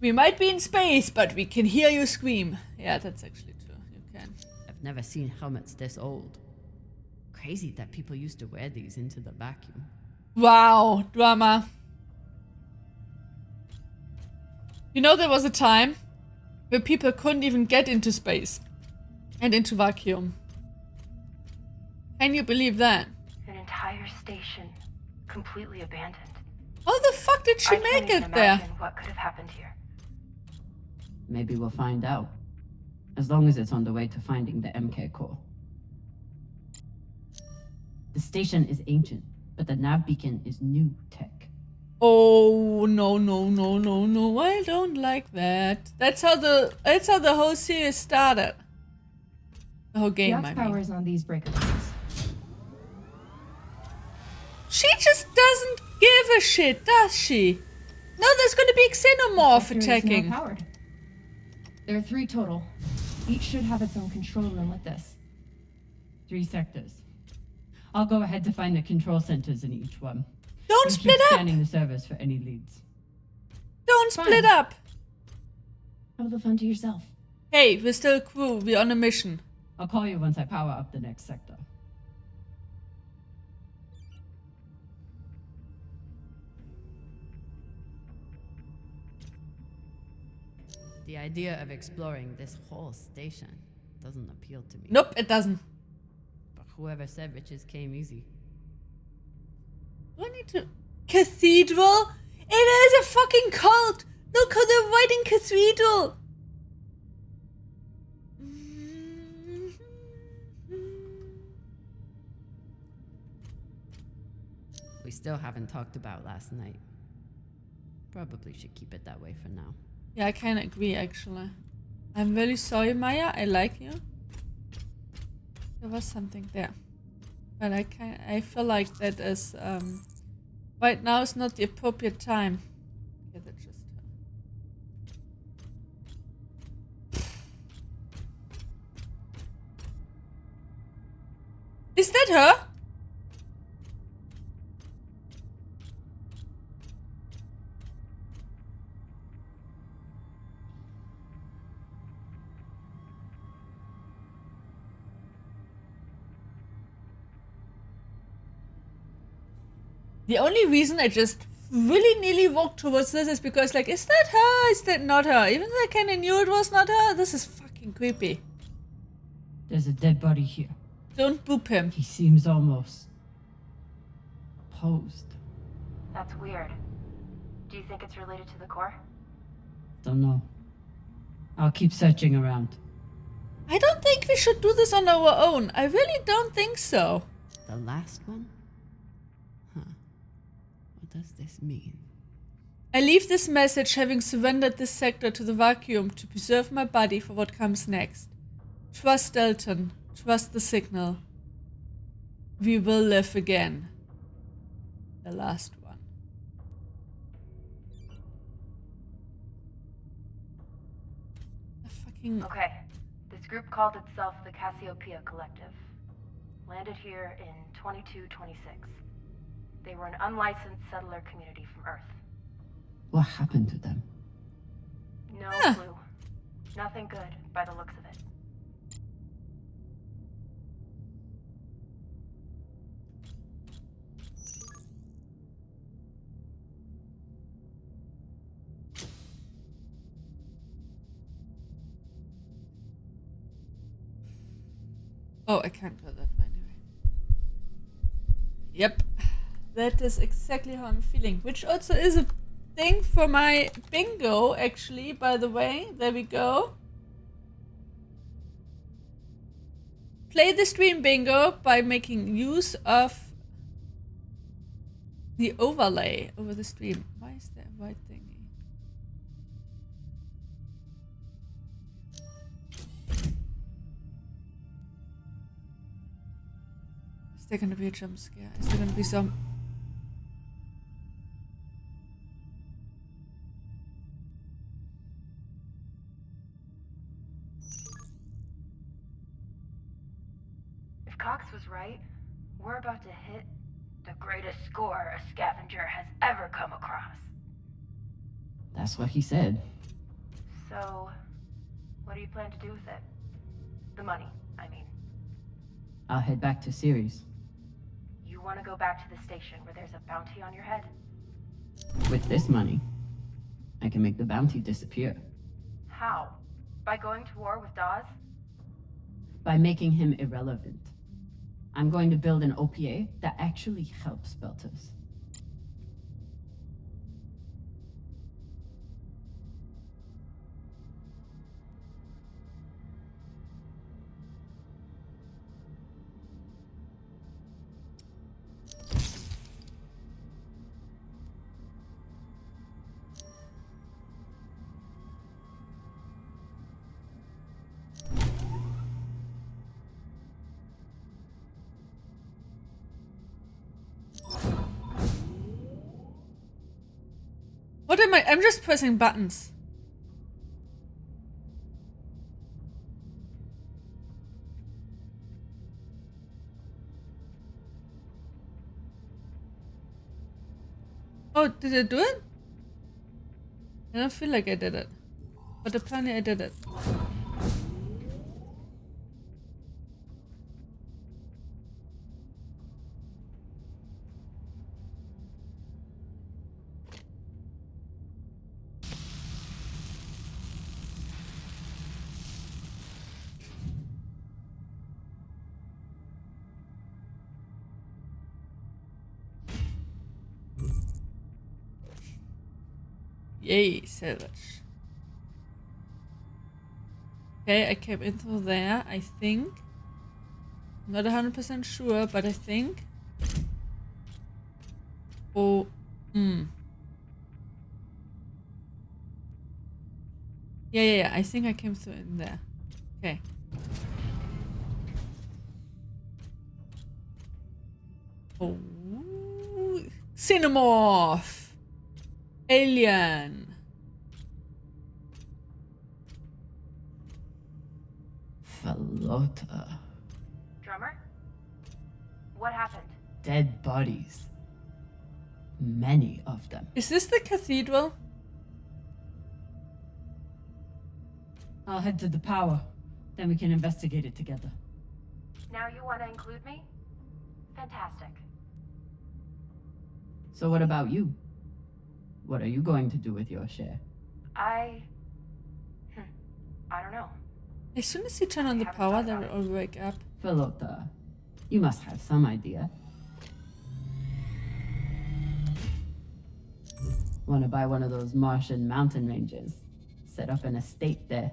We might be in space, but we can hear you scream. Yeah, that's actually true. You can. I've never seen helmets this old. Crazy that people used to wear these into the vacuum. Wow, drama. You know, there was a time where people couldn't even get into space and into vacuum. Can you believe that? An entire station completely abandoned. How the fuck did she make it there? What could have happened here? Maybe we'll find out. As long as it's on the way to finding the MK core. The station is ancient, but the nav beacon is new tech. Oh no no no no no! I don't like that. That's how the whole series started. The whole game. The power is on these breakers. She just doesn't give a shit, does she? No, there's going to be xenomorph attacking. There are 3 total. Each should have its own control room with this. 3 sectors. I'll go ahead to find the control centers in each one. Don't split up! Scanning the servers for any leads. Don't split up! Have the fun to yourself. Hey, we're still a crew. We're on a mission. I'll call you once I power up the next sector. The idea of exploring this whole station doesn't appeal to me. Nope, it doesn't. But whoever said riches came easy. Do I need to... Cathedral? It is a fucking cult! Look how they're writing cathedral! We still haven't talked about last night. Probably should keep it that way for now. Yeah, I kind of agree, actually. I'm really sorry, Maya. I like you. There was something there. But I feel like that is... right now is not the appropriate time. Okay, that's just her. Is that her? The only reason I just really nearly walked towards this is because, like, is that her? Is that not her? Even though I kind of knew it was not her, this is fucking creepy. There's a dead body here. Don't boop him. He seems almost... posed. That's weird. Do you think it's related to the core? Don't know. I'll keep searching around. I don't think we should do this on our own. I really don't think so. The last one? Huh. What does this mean? I leave this message having surrendered this sector to the vacuum to preserve my body for what comes next. Trust Dalton. Trust the signal. We will live again. The last one. The fucking... Okay. This group called itself the Cassiopeia Collective. Landed here in 2226. They were an unlicensed settler community from Earth. What happened to them? No clue. Nothing good, by the looks of it. Oh, I can't go that way anyway. Yep. That is exactly how I'm feeling. Which also is a thing for my bingo, actually, by the way. There we go. Play the stream bingo by making use of the overlay over the stream. Why is that white thingy? Is there gonna be a jump scare? Is there gonna be some... If Cox was right, we're about to hit the greatest score a scavenger has ever come across. That's what he said. So, what do you plan to do with it? The money, I mean. I'll head back to Ceres. You want to go back to the station where there's a bounty on your head? With this money, I can make the bounty disappear. How? By going to war with Dawes? By making him irrelevant. I'm going to build an OPA that actually helps Belters. What am I? I'm just pressing buttons. Oh, did I do it? I don't feel like I did it. But apparently I did it. Yay, savage. Okay, I came into there, I think. Not 100% sure, but I think. Oh, Yeah, I think I came through in there. Okay. Oh, Xenomorph! Alien! Falota. Drummer? What happened? Dead bodies. Many of them. Is this the cathedral? I'll head to the power. Then we can investigate it together. Now you want to include me? Fantastic. So what about you? What are you going to do with your share? I don't know. As soon as you turn on the power, they will all wake up. Falota, you must have some idea. Want to buy one of those Martian mountain ranges? Set up an estate there.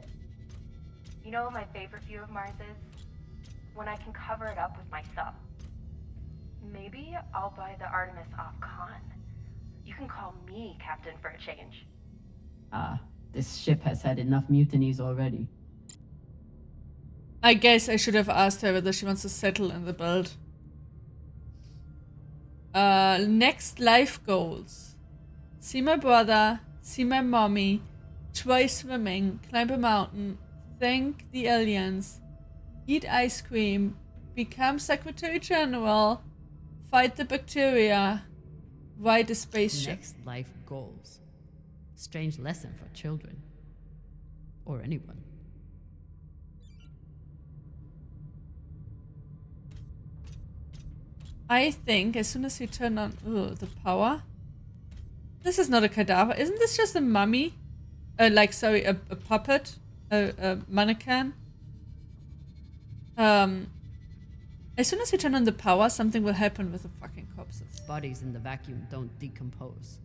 You know what my favorite view of Mars is? When I can cover it up with my thumb. Maybe I'll buy the Artemis off Khan. You can call me captain for a change. Ah, this ship has had enough mutinies already. I guess I should have asked her whether she wants to settle in the build. Next life goals. See my brother, see my mommy, try swimming, climb a mountain, thank the aliens, eat ice cream, become Secretary General, fight the bacteria, ride a spaceship. Next life goals. Strange lesson for children. Or anyone. I think as soon as we turn on the power. This is not a cadaver. Isn't this just a mummy? A puppet? A mannequin? As soon as we turn on the power, something will happen with the fucking corpses. Bodies in the vacuum don't decompose.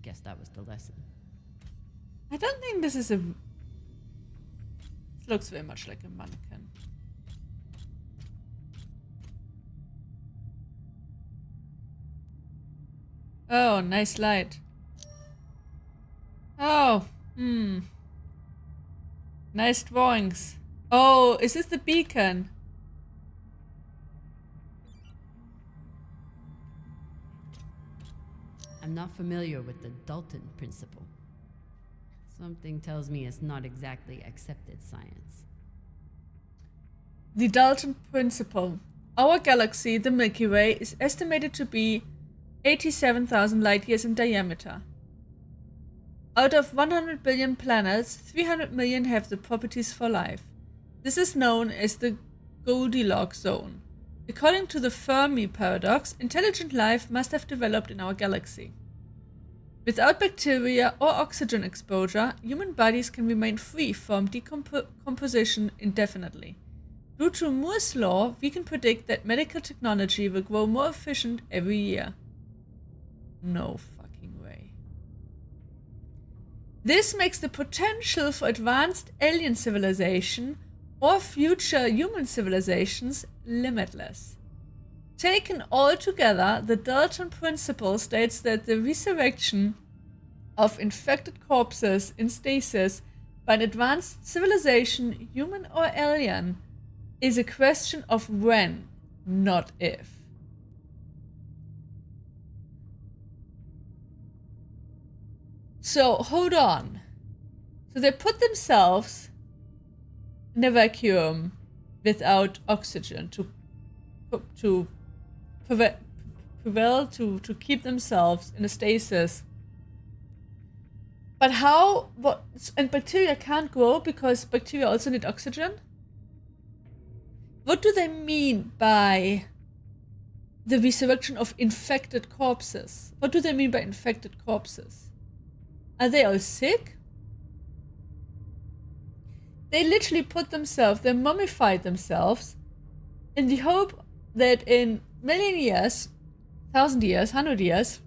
Guess that was the lesson. I don't think this is a... It looks very much like a mannequin. Oh, nice light. Oh, nice drawings. Oh, is this the beacon? I'm not familiar with the Dalton principle. Something tells me it's not exactly accepted science. The Dalton principle. Our galaxy, the Milky Way, is estimated to be 87,000 light years in diameter. Out of 100 billion planets, 300 million have the properties for life. This is known as the Goldilocks zone. According to the Fermi paradox, intelligent life must have developed in our galaxy. Without bacteria or oxygen exposure, human bodies can remain free from decomposition indefinitely. Due to Moore's law, we can predict that medical technology will grow more efficient every year. No fucking way. This makes the potential for advanced alien civilization or future human civilizations limitless. Taken all together, the Dalton principle states that the resurrection of infected corpses in stasis by an advanced civilization, human or alien, is a question of when, not if. So, hold on. So they put themselves in a vacuum without oxygen to prevail to keep themselves in a stasis. But how? What? And bacteria can't grow because bacteria also need oxygen? What do they mean by the resurrection of infected corpses? What do they mean by infected corpses? Are they all sick? They literally they mummified themselves in the hope that in million years, 1,000 years, 100 years,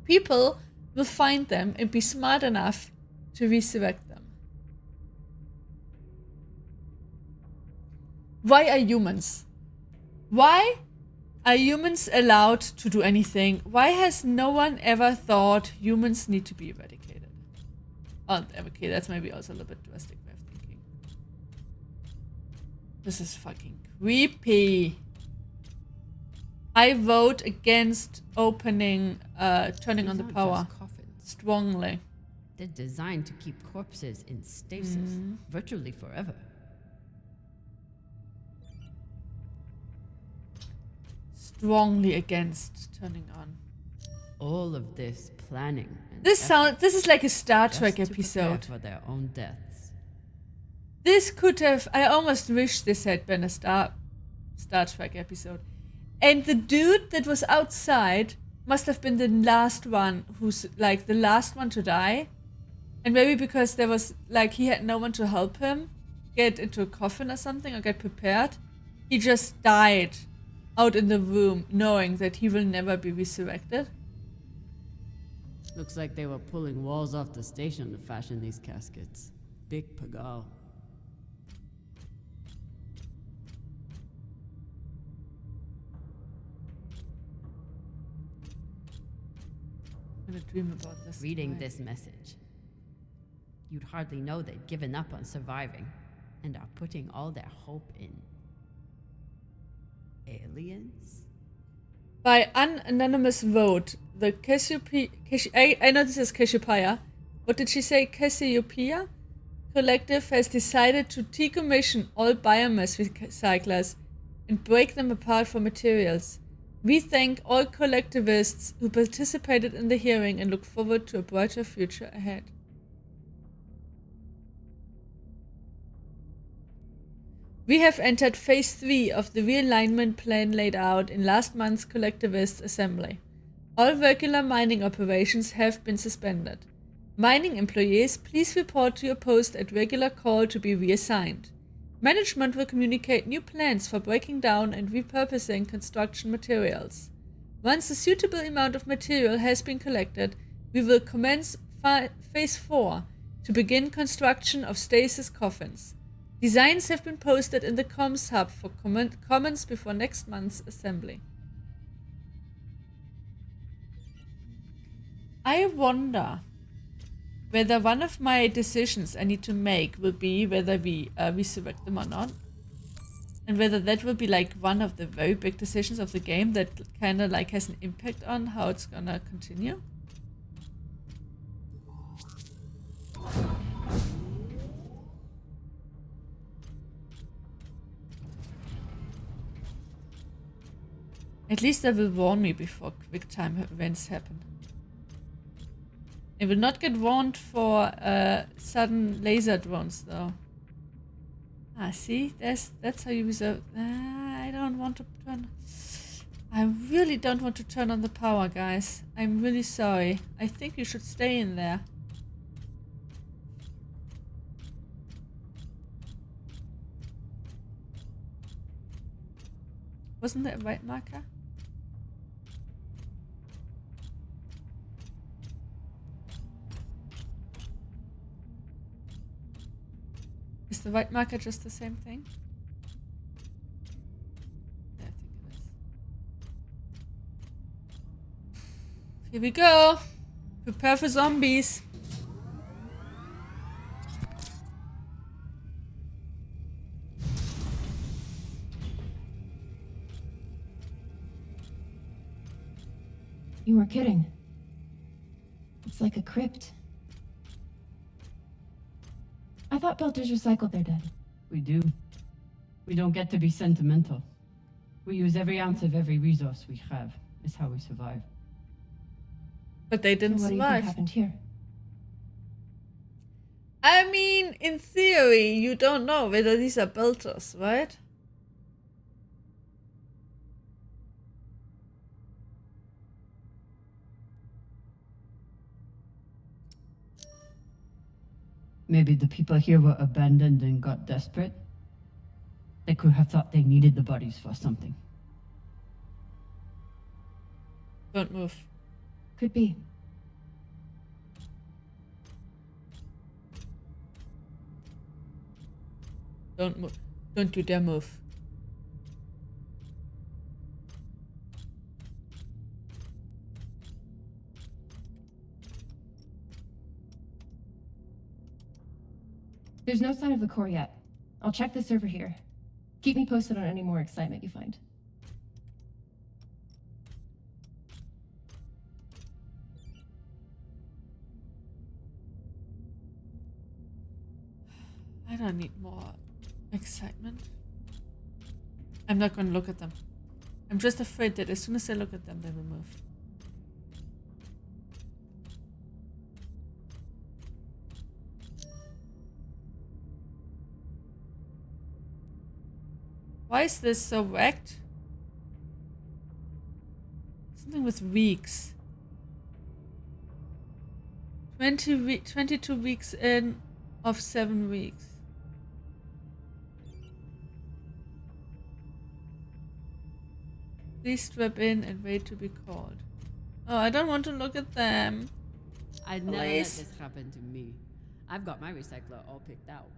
people will find them and be smart enough to resurrect them. Why are humans? Why are humans allowed to do anything? Why has no one ever thought humans need to be eradicated? Oh, okay, that's maybe also a little bit drastic way of thinking. This is fucking creepy. I vote against opening, turning on the power. Strongly. They're designed to keep corpses in stasis virtually forever. Strongly against turning on. All of this planning. And This is like a Star Trek just to prepare episode. for their own deaths. This could have. I almost wish this had been a Star Trek episode. And the dude that was outside must have been the last one who's like the last one to die. And maybe because there was like he had no one to help him get into a coffin or something or get prepared, he just died out in the room knowing that he will never be resurrected. Looks like they were pulling walls off the station to fashion these caskets. Big pagal. I'm gonna dream about this. Reading tonight. this message, you'd hardly know they'd given up on surviving and are putting all their hope in aliens? By anonymous vote, the I know this is Cassiopeia. What did she say? Cassiopeia Collective has decided to decommission all biomass recyclers and break them apart for materials. We thank all collectivists who participated in the hearing and look forward to a brighter future ahead. We have entered phase 3 of the realignment plan laid out in last month's collectivist assembly. All regular mining operations have been suspended. Mining employees, please report to your post at regular call to be reassigned. Management will communicate new plans for breaking down and repurposing construction materials. Once a suitable amount of material has been collected, we will commence phase 4 to begin construction of stasis coffins. Designs have been posted in the comms hub for comments before next month's assembly. I wonder whether one of my decisions I need to make will be whether we resurrect them or not. And whether that will be like one of the very big decisions of the game that kind of like has an impact on how it's gonna continue. At least that will warn me before quick time events happen. It will not get warned for sudden laser drones, though. Ah, see? That's how you reserve... I don't want to turn... I really don't want to turn on the power, guys. I'm really sorry. I think you should stay in there. Wasn't there a white marker? Is the white marker just the same thing? Yeah, I think it is. Here we go. Prepare for zombies. You were kidding. It's like a crypt. I thought Belters recycled their dead. We do. We don't get to be sentimental. We use every ounce of every resource we have. It's how we survive. But they didn't So what do you think survive. happened here? I mean, in theory, you don't know whether these are belters, right? Maybe the people here were abandoned and got desperate. They could have thought they needed the bodies for something. Don't move. Could be. Don't move. Don't you dare move. There's no sign of the core yet. I'll check the server here. Keep me posted on any more excitement you find. I don't need more excitement. I'm not going to look at them. I'm just afraid that as soon as I look at them, they will move. Why is this so wrecked? Something with weeks. 22 weeks in of 7 weeks. Please strap in and wait to be called. Oh, I don't want to look at them. I'd never let Please. this happen to me. I've got my recycler all picked out.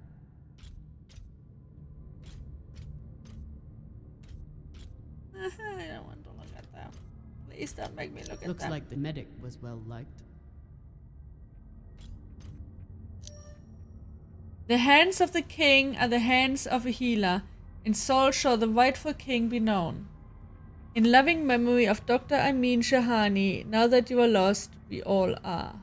I don't want to look at them. Please don't make me look at Looks them. like the medic was well liked. The hands of the king are the hands of a healer, and so shall the rightful king be known. In loving memory of Dr. Amin Shahani, now that you are lost, we all are.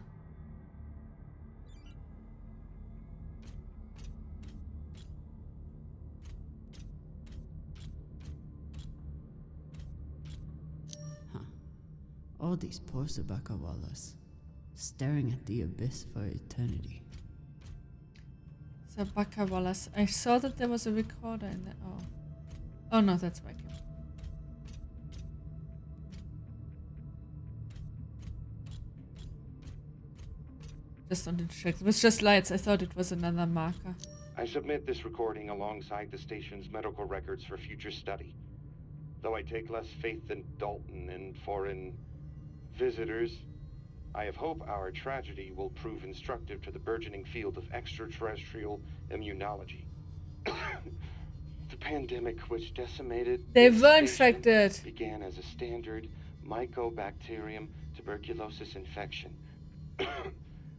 All these poor Sabakawalas, staring at the abyss for eternity. Sabakawalas. I saw that there was a recorder in there. Oh. Oh no, that's Viking. Just wanted to check. It was just lights. I thought it was another marker. I submit this recording alongside the station's medical records for future study. Though I take less faith than Dalton in foreign visitors, I have hope our tragedy will prove instructive to the burgeoning field of extraterrestrial immunology. The pandemic which decimated They this were station infected. began as a standard Mycobacterium tuberculosis infection.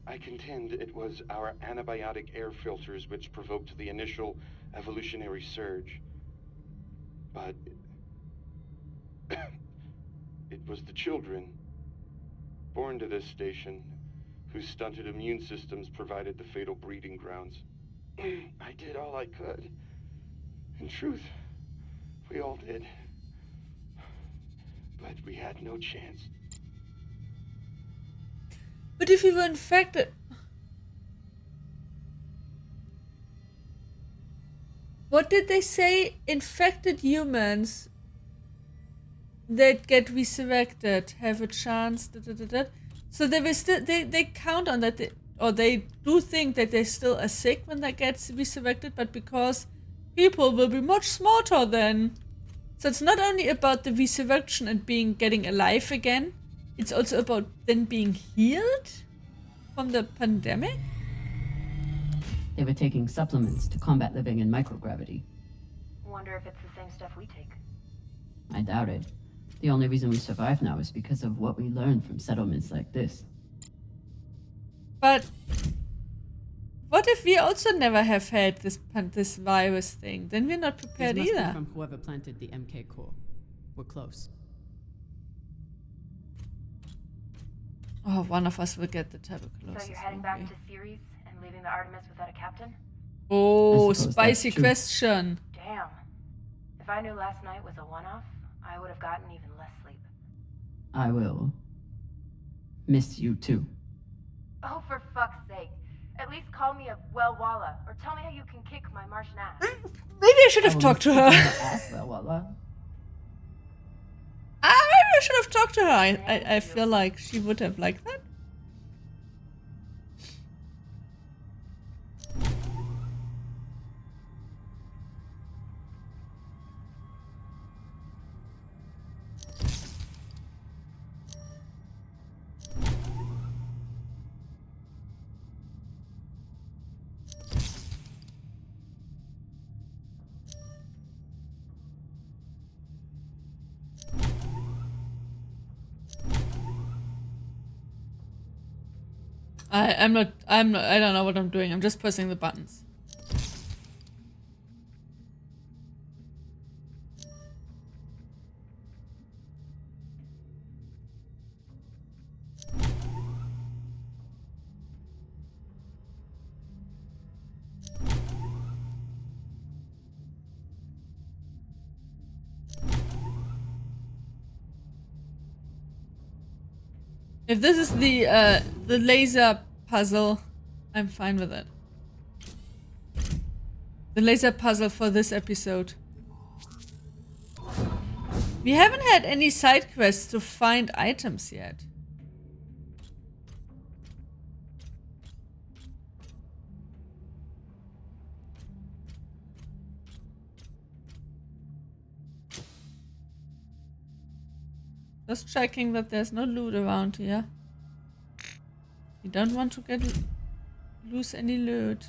I contend it was our antibiotic air filters which provoked the initial evolutionary surge. But it was the children born to this station whose stunted immune systems provided the fatal breeding grounds. I did all I could. In truth, we all did. But we had no chance. But if you were infected... What did they say? Infected humans that get resurrected have a chance. So they will still they count on that, or they do think that they still are sick when they get resurrected, but because people will be much smarter then. So it's not only about the resurrection and getting alive again, it's also about then being healed from the pandemic. They were taking supplements to combat living in microgravity. Wonder if it's the same stuff we take. I doubt it. The only reason we survive now is because of what we learned from settlements like this. But what if we also never have had this virus thing? Then we're not prepared This must either. be from whoever planted the MK core. We're close. Oh, one of us will get the tuberculosis. So you're heading back to Ceres and leaving the Artemis without a captain? Oh, I suppose spicy that's true. question. Damn. If I knew last night was a one-off, I would have gotten even less sleep. I will miss you too. Oh, for fuck's sake. At least call me a well-walla, or tell me how you can kick my Martian ass. Maybe I should have talked to her. Well. Maybe I should have talked to her. I feel like she would have liked that. I don't know what I'm doing. I'm just pressing the buttons. If this is the laser puzzle, I'm fine with it. The laser puzzle for this episode. We haven't had any side quests to find items yet. Just checking that there's no loot around here. You don't want to lose any loot.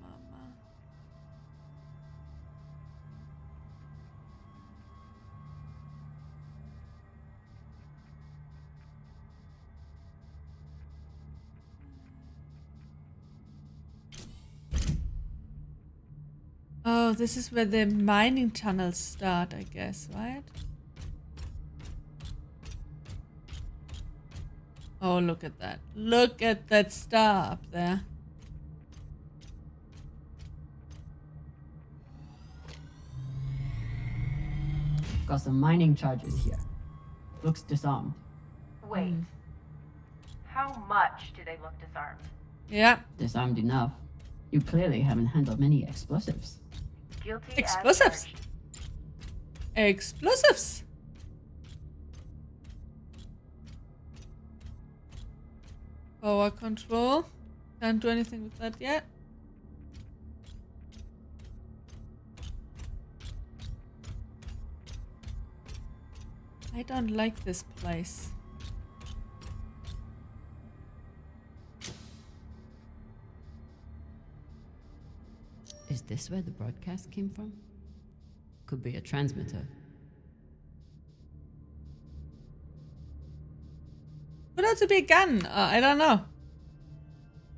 Oh, mama. Oh, this is where the mining tunnels start, I guess, right? Oh, look at that. Look at that star up there. Got some mining charges here. Looks disarmed. Wait. How much do they look disarmed? Yeah. Disarmed enough. You clearly haven't handled many explosives. Guilty as Explosives. charged. Explosives. Power control. Can't do anything with that yet. I don't like this place. Is this where the broadcast came from? Could be a transmitter. Could also be a gun. I don't know.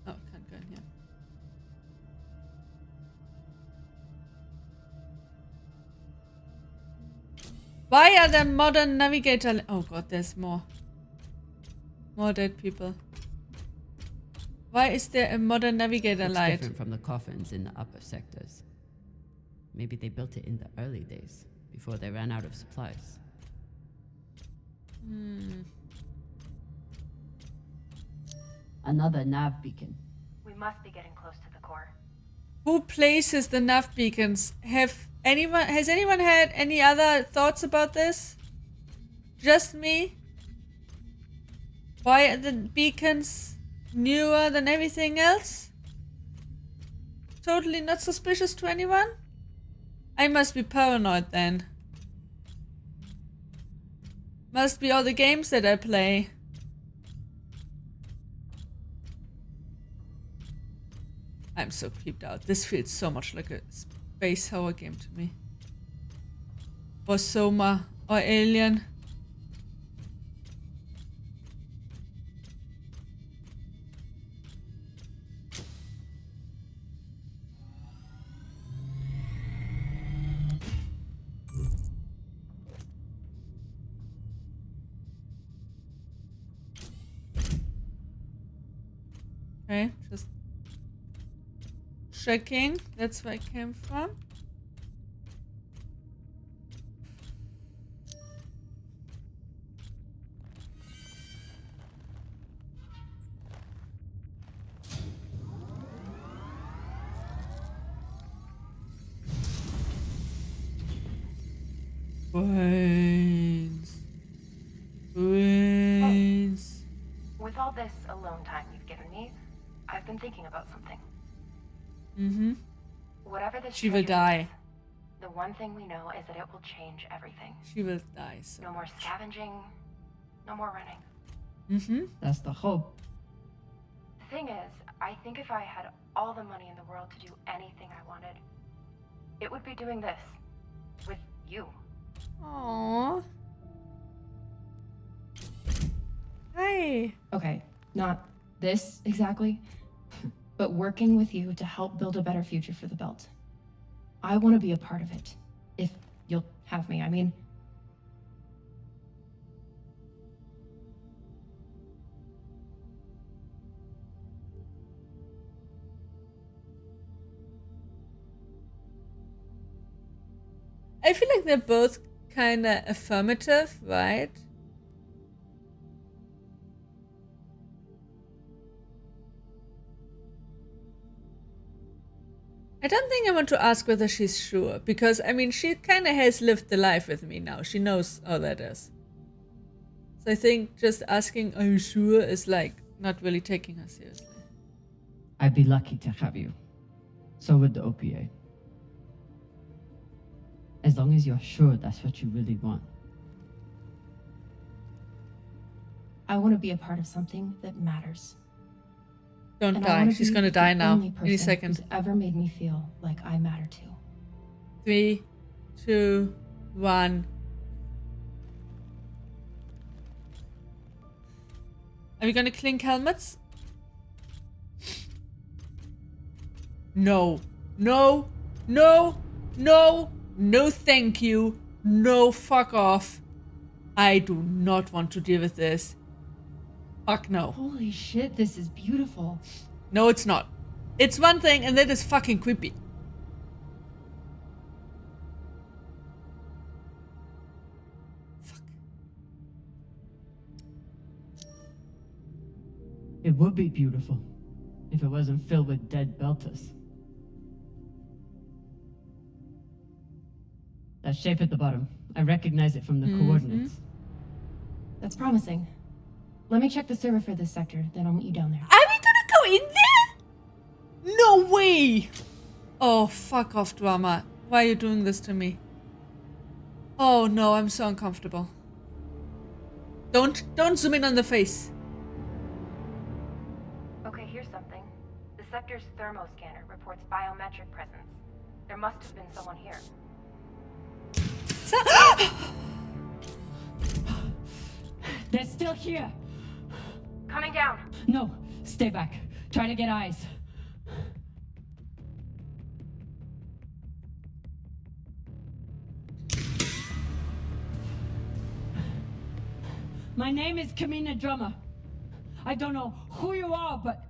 Oh, can't go in here. Why are there modern navigator? Oh god, there's more. More dead people. Why is there a modern navigator Looks light? different from the coffins in the upper sectors. Maybe they built it in the early days, before they ran out of supplies. Another nav beacon. We must be getting close to the core. Who places the nav beacons? Has anyone had any other thoughts about this? Just me? Why are the beacons newer than everything else? Totally not suspicious to anyone? I must be paranoid then. Must be all the games that I play. I'm so creeped out. This feels so much like a space horror game to me. Or Soma. Or Alien. Okay, just checking. That's where I came from. Brains. Brains. With all this alone time you've given me, I've been thinking about something. Mm-hmm. Whatever this She will treasure die. is, the one thing we know is that it will change everything. She will die. So. No more scavenging, no more running. Mm-hmm. That's the hope. The thing is, I think if I had all the money in the world to do anything I wanted, it would be doing this. With you. Aww. Hi. Okay, not this exactly, but working with you to help build a better future for the Belt. I want to be a part of it. If you'll have me, I mean. I feel like they're both kind of affirmative, right? I don't think I want to ask whether she's sure, because, I mean, she kind of has lived the life with me now. She knows how that is. So I think just asking, are you sure, is like not really taking her seriously. I'd be lucky to have you. So would the OPA. As long as you're sure that's what you really want. I want to be a part of something that matters. Don't And I wanna die. She's be gonna the die now. only Any person second. who's ever made me feel like I matter too. 3, 2, 1. Are we gonna clink helmets? No. No. No. No. No thank you. No fuck off. I do not want to deal with this. Fuck no. Holy shit, this is beautiful. No, it's not. It's one thing and that is fucking creepy. Fuck. It would be beautiful if it wasn't filled with dead Belters. That shape at the bottom, I recognize it from the coordinates. That's promising. Let me check the server for this sector, then I'll meet you down there. Are we gonna go in there? No way! Oh, fuck off, drama. Why are you doing this to me? Oh no, I'm so uncomfortable. Don't zoom in on the face. Okay, here's something. The sector's thermoscanner reports biometric presence. There must have been someone here. They're still here! Coming down! No, stay back. Try to get eyes. My name is Kamina Drummer. I don't know who you are, but...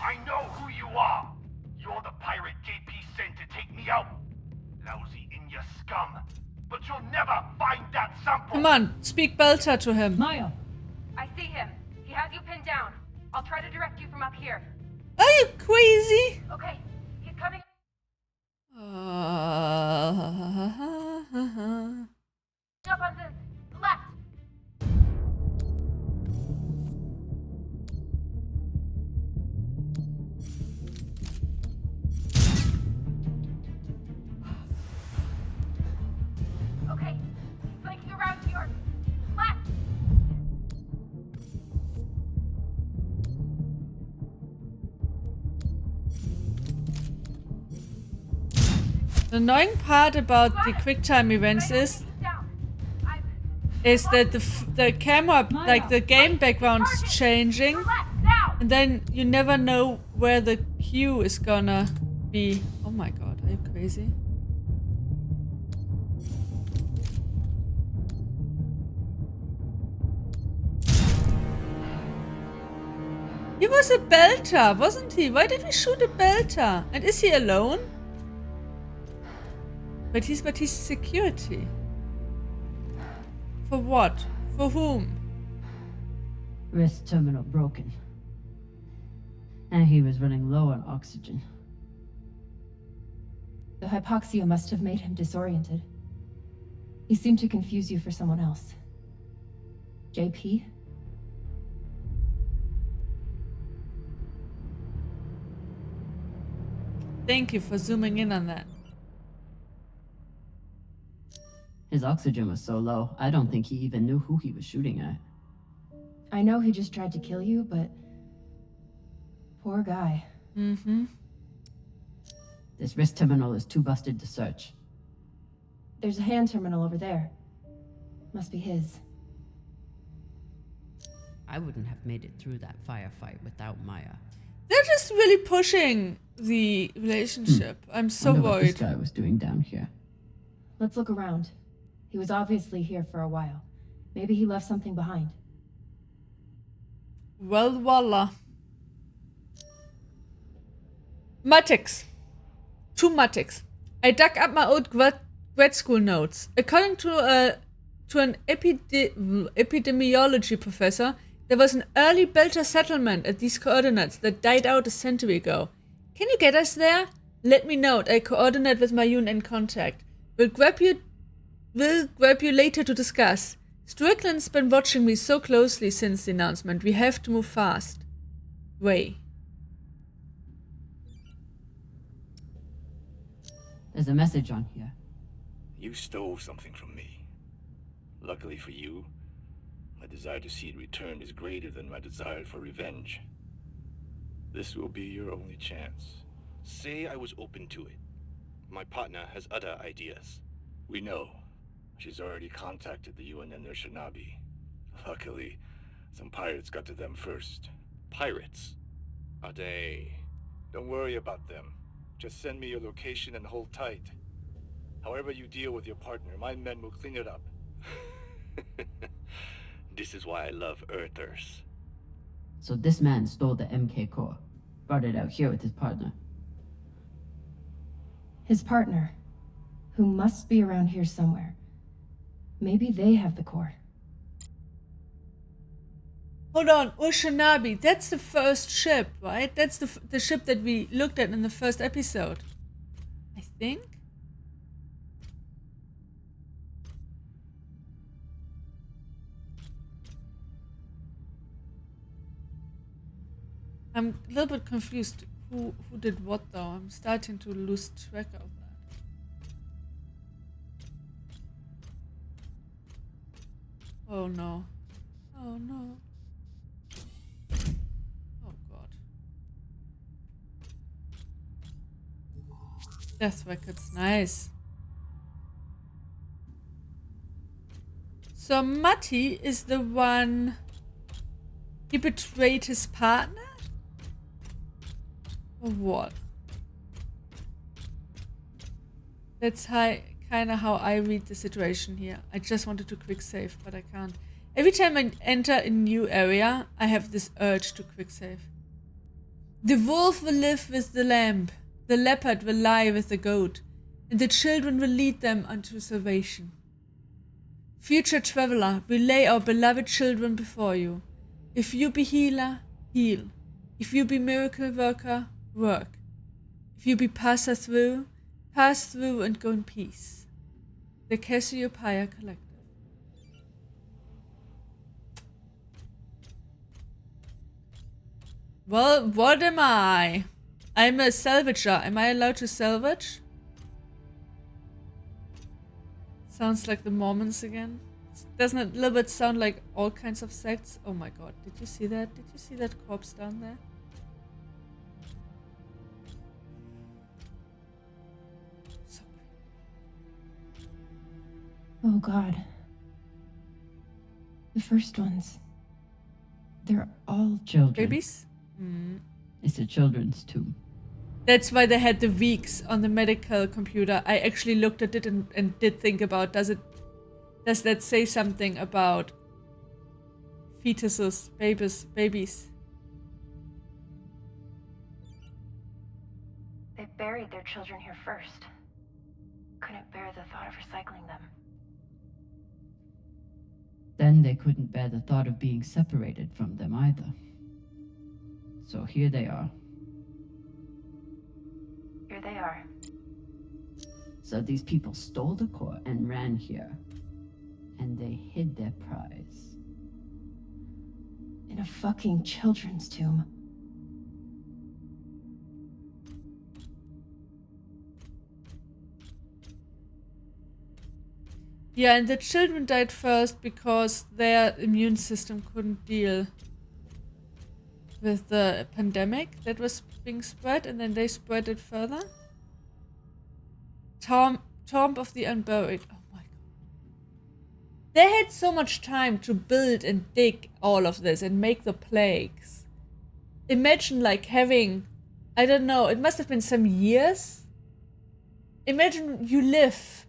I know who you are! You're the pirate JP sent to take me out! Lousy Inya scum! But You'll never find that sample! Come on, speak Belter to him. Maya! I see him. He has you pinned down. I'll try to direct you from up here. Are you crazy? Okay, he's coming. Up on the left. Okay, he's flanking around to your left. The annoying part about the QuickTime events is that the camera, like the game background's changing, and then you never know where the cue is gonna be. Oh my god, are you crazy? He was a belter, wasn't he? Why did we shoot a belter? And is he alone? But he's security. For what? For whom? Wrist terminal broken. And he was running low on oxygen. The hypoxia must have made him disoriented. He seemed to confuse you for someone else. JP? Thank you for zooming in on that. His oxygen was so low, I don't think he even knew who he was shooting at. I know he just tried to kill you, but... poor guy. Mm-hmm. This wrist terminal is too busted to search. There's a hand terminal over there. Must be his. I wouldn't have made it through that firefight without Maya. They're just really pushing the relationship. I'm so Wonder what this worried. guy was doing down here. Let's look around. He was obviously here for a while. Maybe he left something behind. Well, voila. Matics. Two Matics. I dug up my old grad school notes. According to an epidemiology professor, there was an early Belter settlement at these coordinates that died out a century ago. Can you get us there? Let me know. I coordinate with my UN contact. We'll grab you later to discuss. Strickland's been watching me so closely since the announcement. We have to move fast. Way. There's a message on here. You stole something from me. Luckily for you, my desire to see it returned is greater than my desire for revenge. This will be your only chance. Say I was open to it. My partner has other ideas. We know. She's already contacted the UN and their Shinabi. Luckily, some pirates got to them first. Pirates? Are they... Don't worry about them. Just send me your location and hold tight. However you deal with your partner, my men will clean it up. This is why I love Earthers. So this man stole the MK core, brought it out here with his partner. His partner, who must be around here somewhere. Maybe they have the core. Hold on, Ushinabi. That's the first ship, right? That's the ship that we looked at in the first episode. I think? I'm a little bit confused. Who did what though? I'm starting to lose track of that. Oh no. Oh no. Oh god. Death records, nice. So Matti is the one... He betrayed his partner? Or what? That's kind of how I read the situation here. I just wanted to quick save, but I can't. Every time I enter a new area, I have this urge to quick save. The wolf will live with the lamb, the leopard will lie with the goat, and the children will lead them unto salvation. Future traveler, we lay our beloved children before you. If you be healer, heal. If you be miracle worker, work. If you be passer through, pass through and go in peace. The Cassiopeia Collective. Well, what am I? I'm a salvager. Am I allowed to salvage? Sounds like the Mormons again. Doesn't it a little bit sound like all kinds of sects? Oh my god, did you see that? Did you see that corpse down there? So Oh god. The first ones. They're all Children. babies? It's a children's tomb. That's why they had the weeks on the medical computer. I actually looked at it and did think about, does that say something about fetuses, babies? They buried their children here first. Couldn't bear the thought of recycling them. Then they couldn't bear the thought of being separated from them either. So here they are. Here they are. So these people stole the core and ran here. And they hid their prize. in a fucking children's tomb. Yeah, and the children died first because their immune system couldn't deal with the pandemic that was being spread, and then they spread it further. Tomb of the Unburied. Oh my god. They had so much time to build and dig all of this and make the plagues. Imagine like having, I don't know, it must have been some years. Imagine you live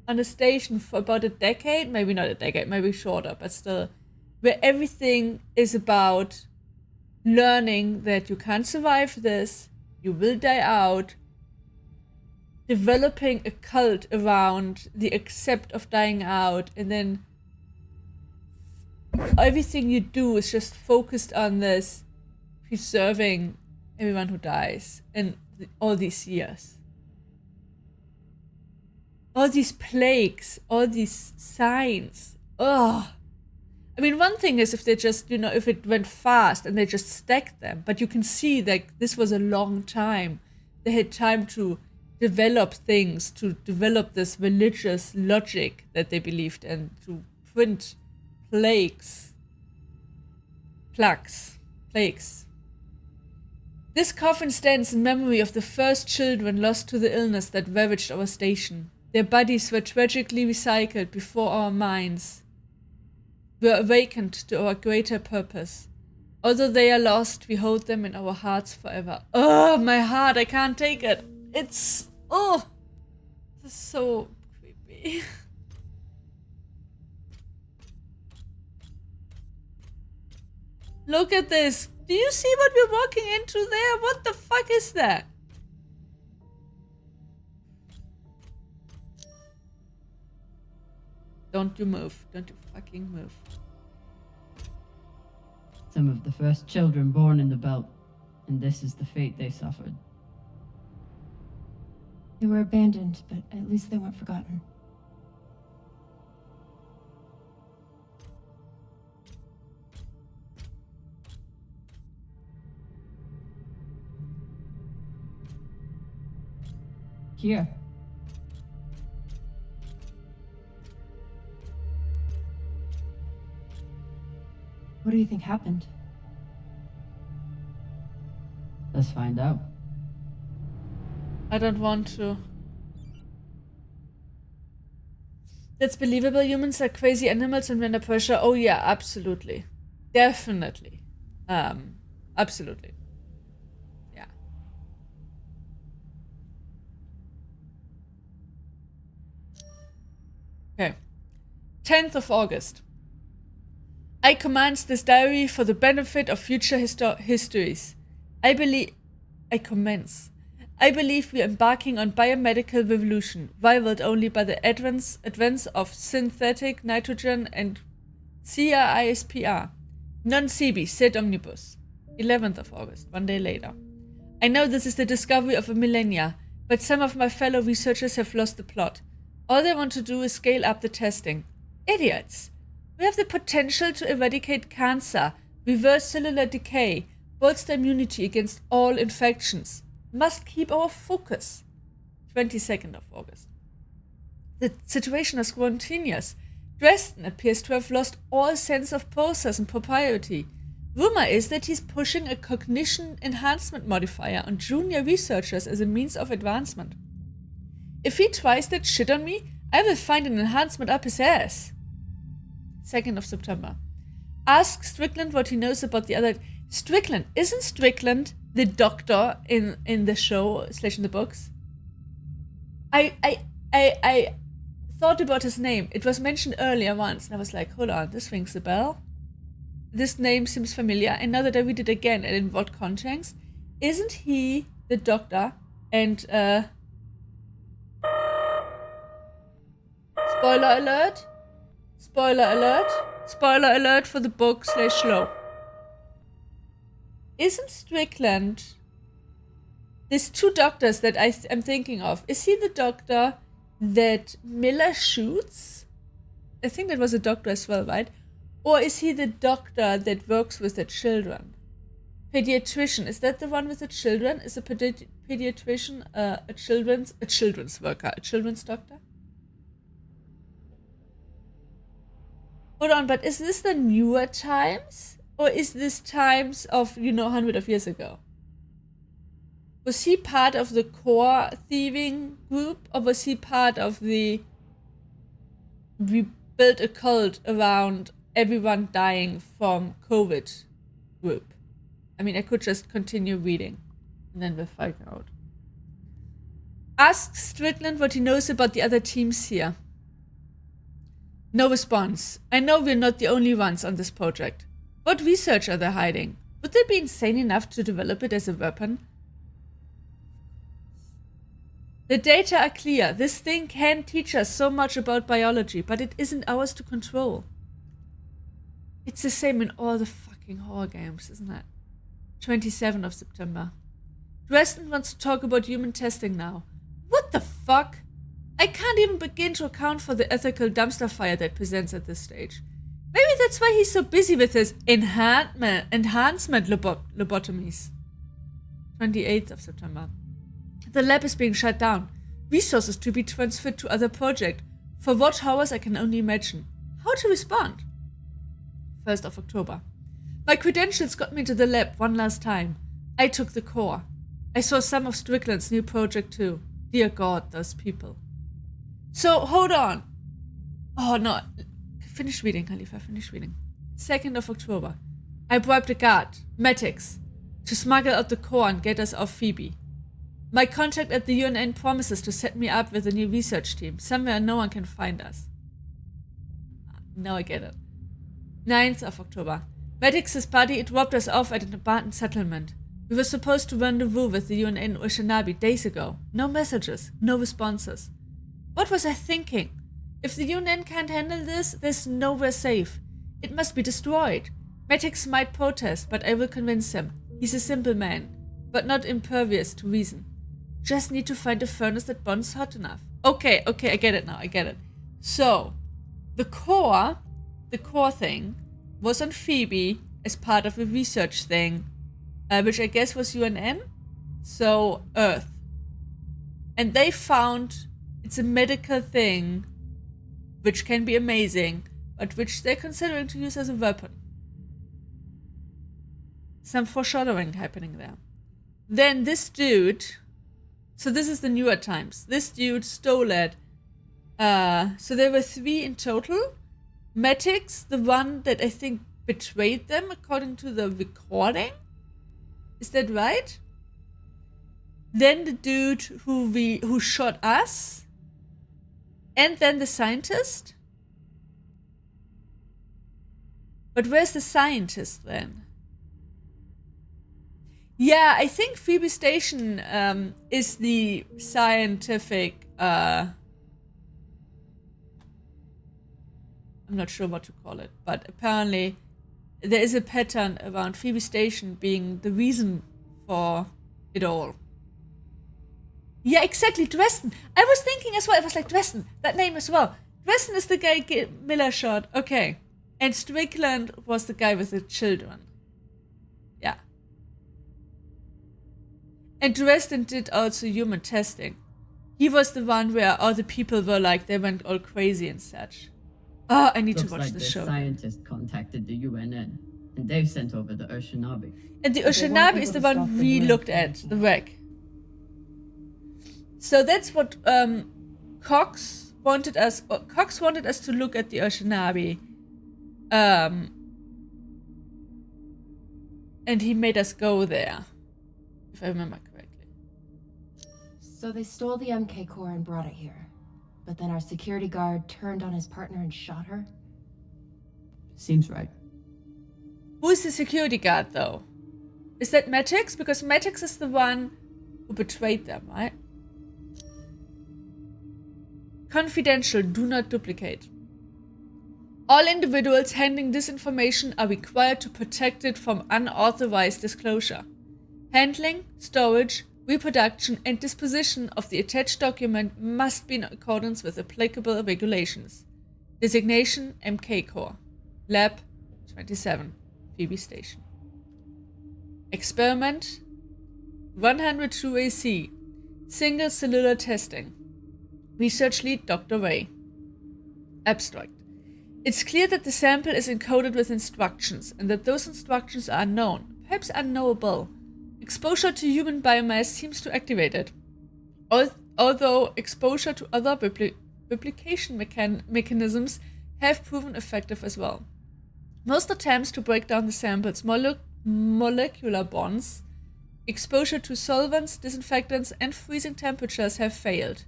on a station for about a decade, maybe not a decade, maybe shorter, but still, where everything is about learning that you can't survive this, you will die out, developing a cult around the accept of dying out, and then everything you do is just focused on this, preserving everyone who dies in all these years. All these plagues, all these signs. Ugh. I mean, one thing is if they just, you know, if it went fast and they just stacked them, but you can see that this was a long time. They had time to develop things, to develop this religious logic that they believed in, to print plagues. This coffin stands in memory of the first children lost to the illness that ravaged our station. Their bodies were tragically recycled before our minds were awakened to our greater purpose. Although they are lost, we hold them in our hearts forever. Oh, my heart, I can't take it. It's, oh, this is so creepy. Look at this. Do you see what we're walking into there? What the fuck is that? Don't you move. Don't you fucking move. Some of the first children born in the belt, and this is the fate they suffered. They were abandoned, but at least they weren't forgotten. Here. What do you think happened? Let's find out. I don't want to. That's believable. Humans are crazy animals and under pressure. Oh yeah, absolutely. Definitely. Absolutely. Yeah. Okay. 10th of August. I commence this diary for the benefit of future histories. I I believe we are embarking on biomedical revolution, rivaled only by the advance of synthetic nitrogen and CRISPR. Non-CB, sed omnibus. 11th of August, one day later. I know this is the discovery of a millennia, but some of my fellow researchers have lost the plot. All they want to do is scale up the testing. Idiots! We have the potential to eradicate cancer, reverse cellular decay, bolster immunity against all infections. Must keep our focus. 22nd of August. The situation is continuous. Dresden appears to have lost all sense of process and propriety. Rumor is that he's pushing a cognition enhancement modifier on junior researchers as a means of advancement. If he tries that shit on me, I will find an enhancement up his ass. 2nd of September. Ask Strickland what he knows about the other... Strickland? Isn't Strickland the doctor in the show / in the books? I thought about his name. It was mentioned earlier once, and I was like, hold on, this rings a bell. This name seems familiar, and now that I read it again, and in what context, isn't he the doctor? And spoiler alert! Spoiler alert! Spoiler alert for the book / show. Isn't Strickland... There's two doctors that I'm thinking of. Is he the doctor that Miller shoots? I think that was a doctor as well, right? Or is he the doctor that works with the children? Pediatrician. Is that the one with the children? Is a pediatrician a children's worker? A children's doctor? Hold on, but is this the newer times? Or is this times of, 100 of years ago? Was he part of the core thieving group? Or was he part of the... We built a cult around everyone dying from COVID group? I mean, I could just continue reading. And then we'll find out. Ask Strickland what he knows about the other teams here. No response. I know we're not the only ones on this project. What research are they hiding? Would they be insane enough to develop it as a weapon? The data are clear. This thing can teach us so much about biology, but it isn't ours to control. It's the same in all the fucking horror games, isn't it? 27th of September. Dresden wants to talk about human testing now. What the fuck? I can't even begin to account for the ethical dumpster fire that presents at this stage. Maybe that's why he's so busy with his enhancement lobotomies. 28th of September. The lab is being shut down. Resources to be transferred to other projects. For what hours I can only imagine. How to respond? 1st of October. My credentials got me to the lab one last time. I took the core. I saw some of Strickland's new project too. Dear God, those people. So, hold on. Oh, no. Finish reading, Khalifa. Finish reading. 2nd of October. I bribed a guard, Matix, to smuggle out the core and get us off Phoebe. My contact at the UNN promises to set me up with a new research team, somewhere no one can find us. Now I get it. 9th of October. Matix's party dropped us off at an abandoned settlement. We were supposed to rendezvous with the UNN Oceanabi days ago. No messages, no responses. What was I thinking? If the UNN can't handle this, there's nowhere safe. It must be destroyed. Matix might protest, but I will convince him. He's a simple man, but not impervious to reason. Just need to find a furnace that burns hot enough. Okay, I get it now, I get it. So, the core thing was on Phoebe as part of a research thing, which I guess was UNN, so Earth. And they found it's a medical thing, which can be amazing, but which they're considering to use as a weapon. Some foreshadowing happening there. Then this dude, so this is the newer times, this dude stole it. So there were 3 in total. Matix, the one that I think betrayed them according to the recording. Is that right? Then the dude who shot us. And then the scientist? But where's the scientist then? Yeah, I think Phoebe Station is the scientific. I'm not sure what to call it, but apparently there is a pattern around Phoebe Station being the reason for it all. Yeah, exactly, Dresden. I was thinking as well. I was like, Dresden, that name as well. Dresden is the guy Miller shot. Okay. And Strickland was the guy with the children. Yeah. And Dresden did also human testing. He was the one where all the people were like, they went all crazy and such. Oh, I need Looks to watch like the the show. scientist contacted the UNN, and they've sent over the Urshanabi. And the But they weren't Oceanabi able is the to stop one the we wreck looked from at, making the it. wreck. So that's what Cox wanted us. Cox wanted us to look at the Oceanabi, and he made us go there, if I remember correctly. So they stole the MK core and brought it here. But then our security guard turned on his partner and shot her? Seems right. Who's the security guard, though? Is that Matix? Because Matix is the one who betrayed them, right? Confidential, do not duplicate. All individuals handling this information are required to protect it from unauthorized disclosure. Handling, storage, reproduction, and disposition of the attached document must be in accordance with applicable regulations. Designation MK Core. Lab 27, Phoebe Station. Experiment 102 AC. Single cellular testing. Research lead Dr. Ray. Abstract. It's clear that the sample is encoded with instructions and that those instructions are unknown, perhaps unknowable. Exposure to human biomass seems to activate it, although exposure to other replication mechanisms have proven effective as well. Most attempts to break down the sample's molecular bonds, exposure to solvents, disinfectants, and freezing temperatures have failed.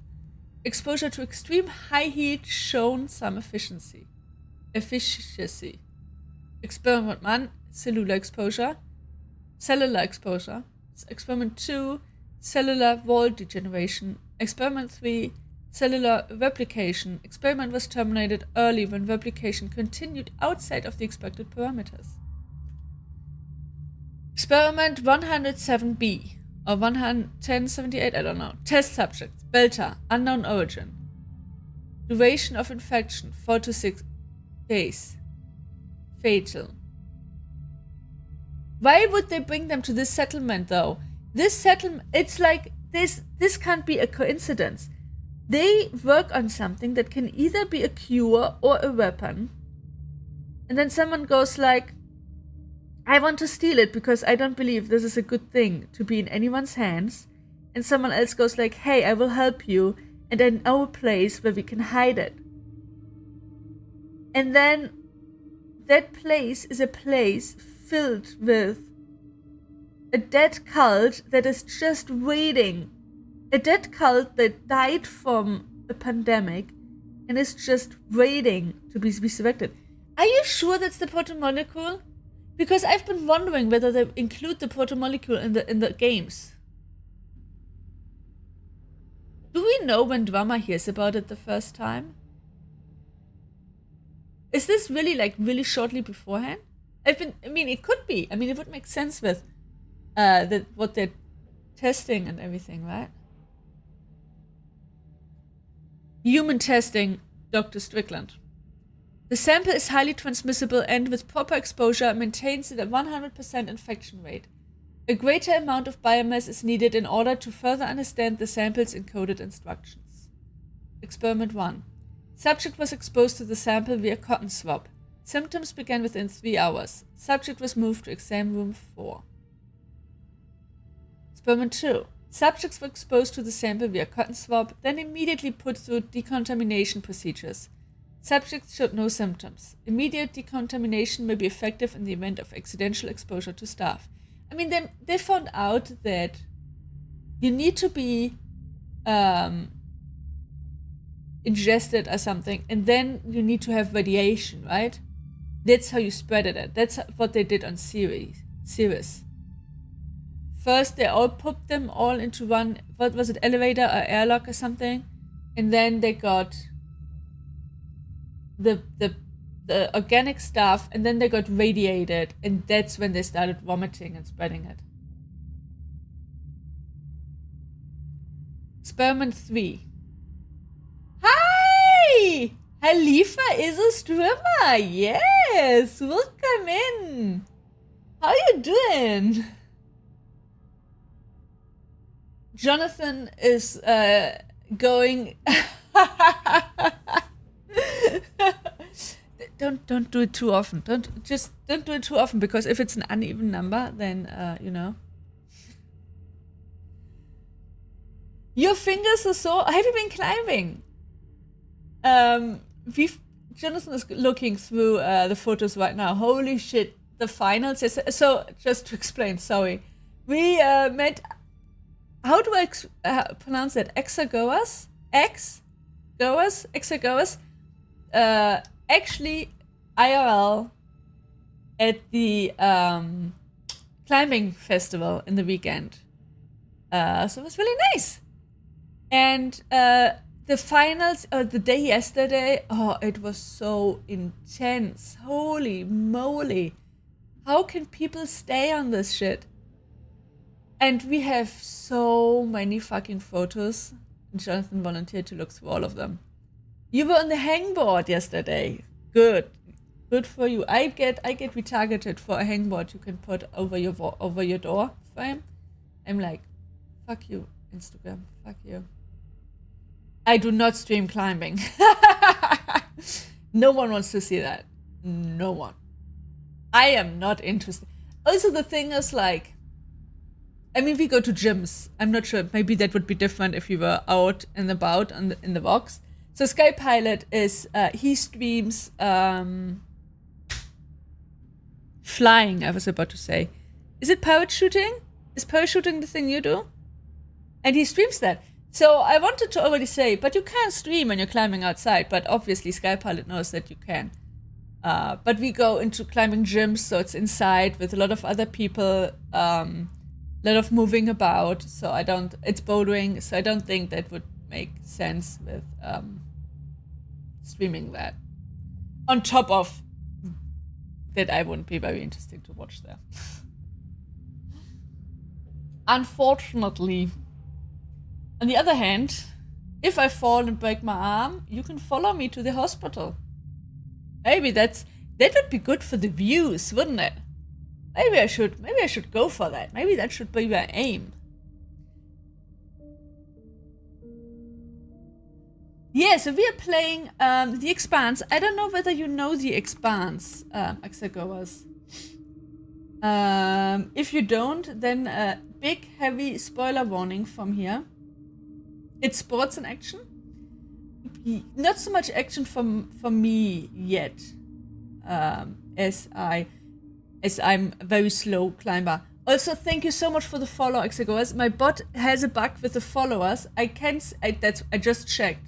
Exposure to extreme high heat shown some efficiency. Experiment 1, cellular exposure. Experiment 2, cellular wall degeneration. Experiment 3, cellular replication. Experiment was terminated early when replication continued outside of the expected parameters. Experiment 107B or 1078, I don't know. Test subjects, Delta, unknown origin. Duration of infection, 4 to 6 days. Fatal. Why would they bring them to this settlement, though? This settlement, it's like, this can't be a coincidence. They work on something that can either be a cure or a weapon. And then someone goes like, I want to steal it because I don't believe this is a good thing to be in anyone's hands. And someone else goes like, hey, I will help you. And I know a place where we can hide it. And then that place is a place filled with a dead cult that is just waiting. A dead cult that died from a pandemic and is just waiting to be resurrected. Are you sure that's the protomolecule? Because I've been wondering whether they include the protomolecule in the games. Do we know when Drama hears about it the first time? Is this really shortly beforehand? It could be. It would make sense with what they're testing and everything, right? Human testing, Dr. Strickland. The sample is highly transmissible and with proper exposure maintains a 100% infection rate. A greater amount of biomass is needed in order to further understand the sample's encoded instructions. Experiment 1. Subject was exposed to the sample via cotton swab. Symptoms began within 3 hours. Subject was moved to exam room 4. Experiment 2. Subjects were exposed to the sample via cotton swab, then immediately put through decontamination procedures. Subjects showed no symptoms. Immediate decontamination may be effective in the event of accidental exposure to staff. They found out that you need to be ingested or something, and then you need to have radiation, right? That's how you spread it. That's what they did on Series. first they all put them all into one, what was it, elevator or airlock or something, and then they got the organic stuff, and then they got radiated, and that's when they started vomiting and spreading it. Experiment 3. Hi! Halifa is a streamer. Yes, welcome in. How you doing? Jonathan is going. Don't do it too often. Don't do it too often, because if it's an uneven number, then you know. Your fingers are so. Have you been climbing? Jonathan is looking through the photos right now. Holy shit, the finals. So just to explain, sorry, we met. How do I pronounce that? Exagoas. Actually, IRL at the climbing festival in the weekend. So it was really nice. And the finals, the day yesterday, it was so intense. Holy moly. How can people stay on this shit? And we have so many fucking photos. Jonathan volunteered to look through all of them. You were on the hangboard yesterday. Good for you. I get retargeted for a hangboard you can put over your door frame. I'm like, fuck you, Instagram. Fuck you. I do not stream climbing. No one wants to see that. No one. I am not interested. Also, the thing is, like, I mean, we go to gyms. I'm not sure. Maybe that would be different if we were out and about in the box. So Sky Pilot is, he streams flying, I was about to say. Is it parachuting? Is parachuting the thing you do? And he streams that. So I wanted to already say, but you can stream when you're climbing outside. But obviously Sky Pilot knows that you can. But we go into climbing gyms, so it's inside with a lot of other people, a lot of moving about. So it's bouldering, so I don't think that would make sense with streaming that. On top of that, I wouldn't be very interesting to watch there. Unfortunately. On the other hand, if I fall and break my arm, you can follow me to the hospital. Maybe that would be good for the views, wouldn't it? Maybe I should go for that. Maybe that should be my aim. Yeah, so we are playing The Expanse. I don't know whether you know The Expanse, Exagoas. If you don't, then big, heavy spoiler warning from here. It's sports and action. Not so much action for me yet, as I'm a very slow climber. Also, thank you so much for the follow, Exagoas. My bot has a bug with the followers. I just checked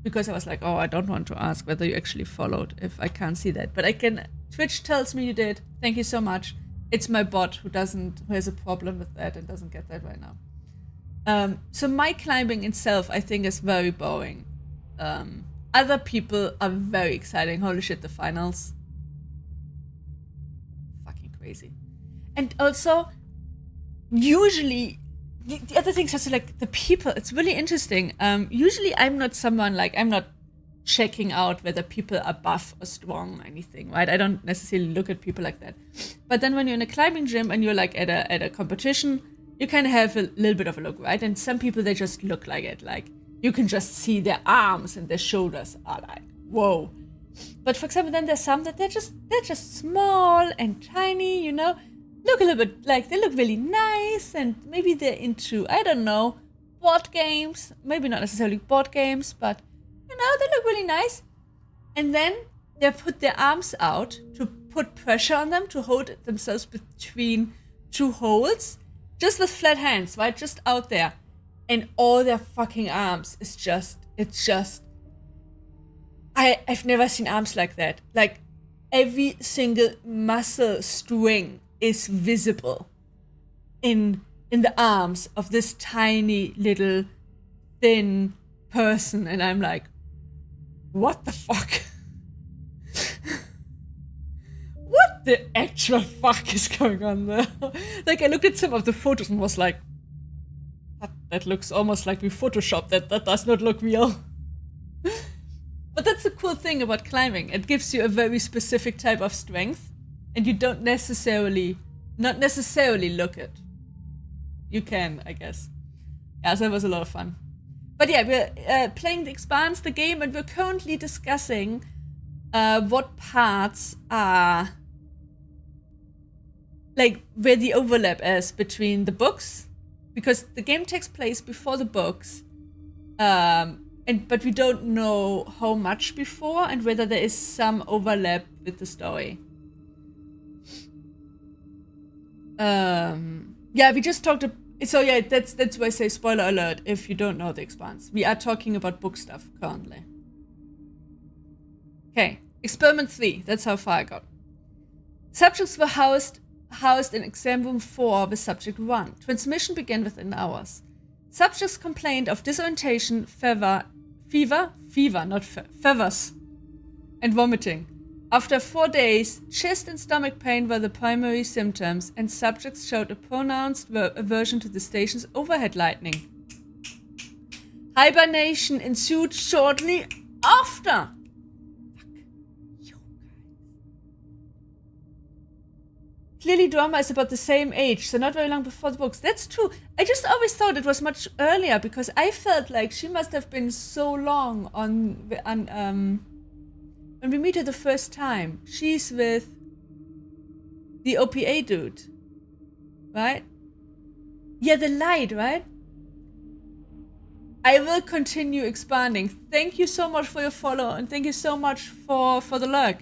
because I was like, I don't want to ask whether you actually followed if I can't see that. But Twitch tells me you did. Thank you so much. It's my bot who has a problem with that and doesn't get that right now. So my climbing itself, I think, is very boring. Other people are very exciting. Holy shit, the finals. Fucking crazy. And also, usually, the other things are like the people. It's really interesting. Usually I'm not someone I'm not checking out whether people are buff or strong or anything, right? I don't necessarily look at people like that. But then when you're in a climbing gym and you're like at a competition, you kind of have a little bit of a look, right? And some people, they just look like it. Like, you can just see their arms and their shoulders are like, whoa. But for example, then there's some that they're just small and tiny, look a little bit like they look really nice, and maybe they're into, I don't know, board games. Maybe not necessarily board games, but, they look really nice. And then they put their arms out to put pressure on them, to hold themselves between two holes. Just with flat hands, right? Just out there. And all their fucking arms is I've never seen arms like that. Like, every single muscle string is visible in in the arms of this tiny little thin person, and I'm like, what the fuck? What the actual fuck is going on there? Like, I looked at some of the photos and was like, that looks almost like we photoshopped that. That does not look real. But that's the cool thing about climbing. It gives you a very specific type of strength, and you don't not necessarily look it. You can, I guess. Yeah, so that was a lot of fun. But yeah, we're playing the Expanse, the game, and we're currently discussing what parts are like where the overlap is between the books, because the game takes place before the books, but we don't know how much before and whether there is some overlap with the story. Yeah, we just talked. So yeah, that's why I say spoiler alert if you don't know the Expanse. We are talking about book stuff currently. Okay, experiment 3. That's how far I got. Subjects were housed in exam room 4 with subject 1. Transmission began within hours. Subjects complained of disorientation, fever, not fevers, and vomiting. After 4 days, chest and stomach pain were the primary symptoms, and subjects showed a pronounced aversion to the station's overhead lighting. Hibernation ensued shortly after. Clearly, drama is about the same age, so not very long before the books. That's true. I just always thought it was much earlier, because I felt like she must have been so long on when we meet her the first time. She's with the OPA dude, right? Yeah, the light, right? I will continue expanding. Thank you so much for your follow, and thank you so much for the lurk.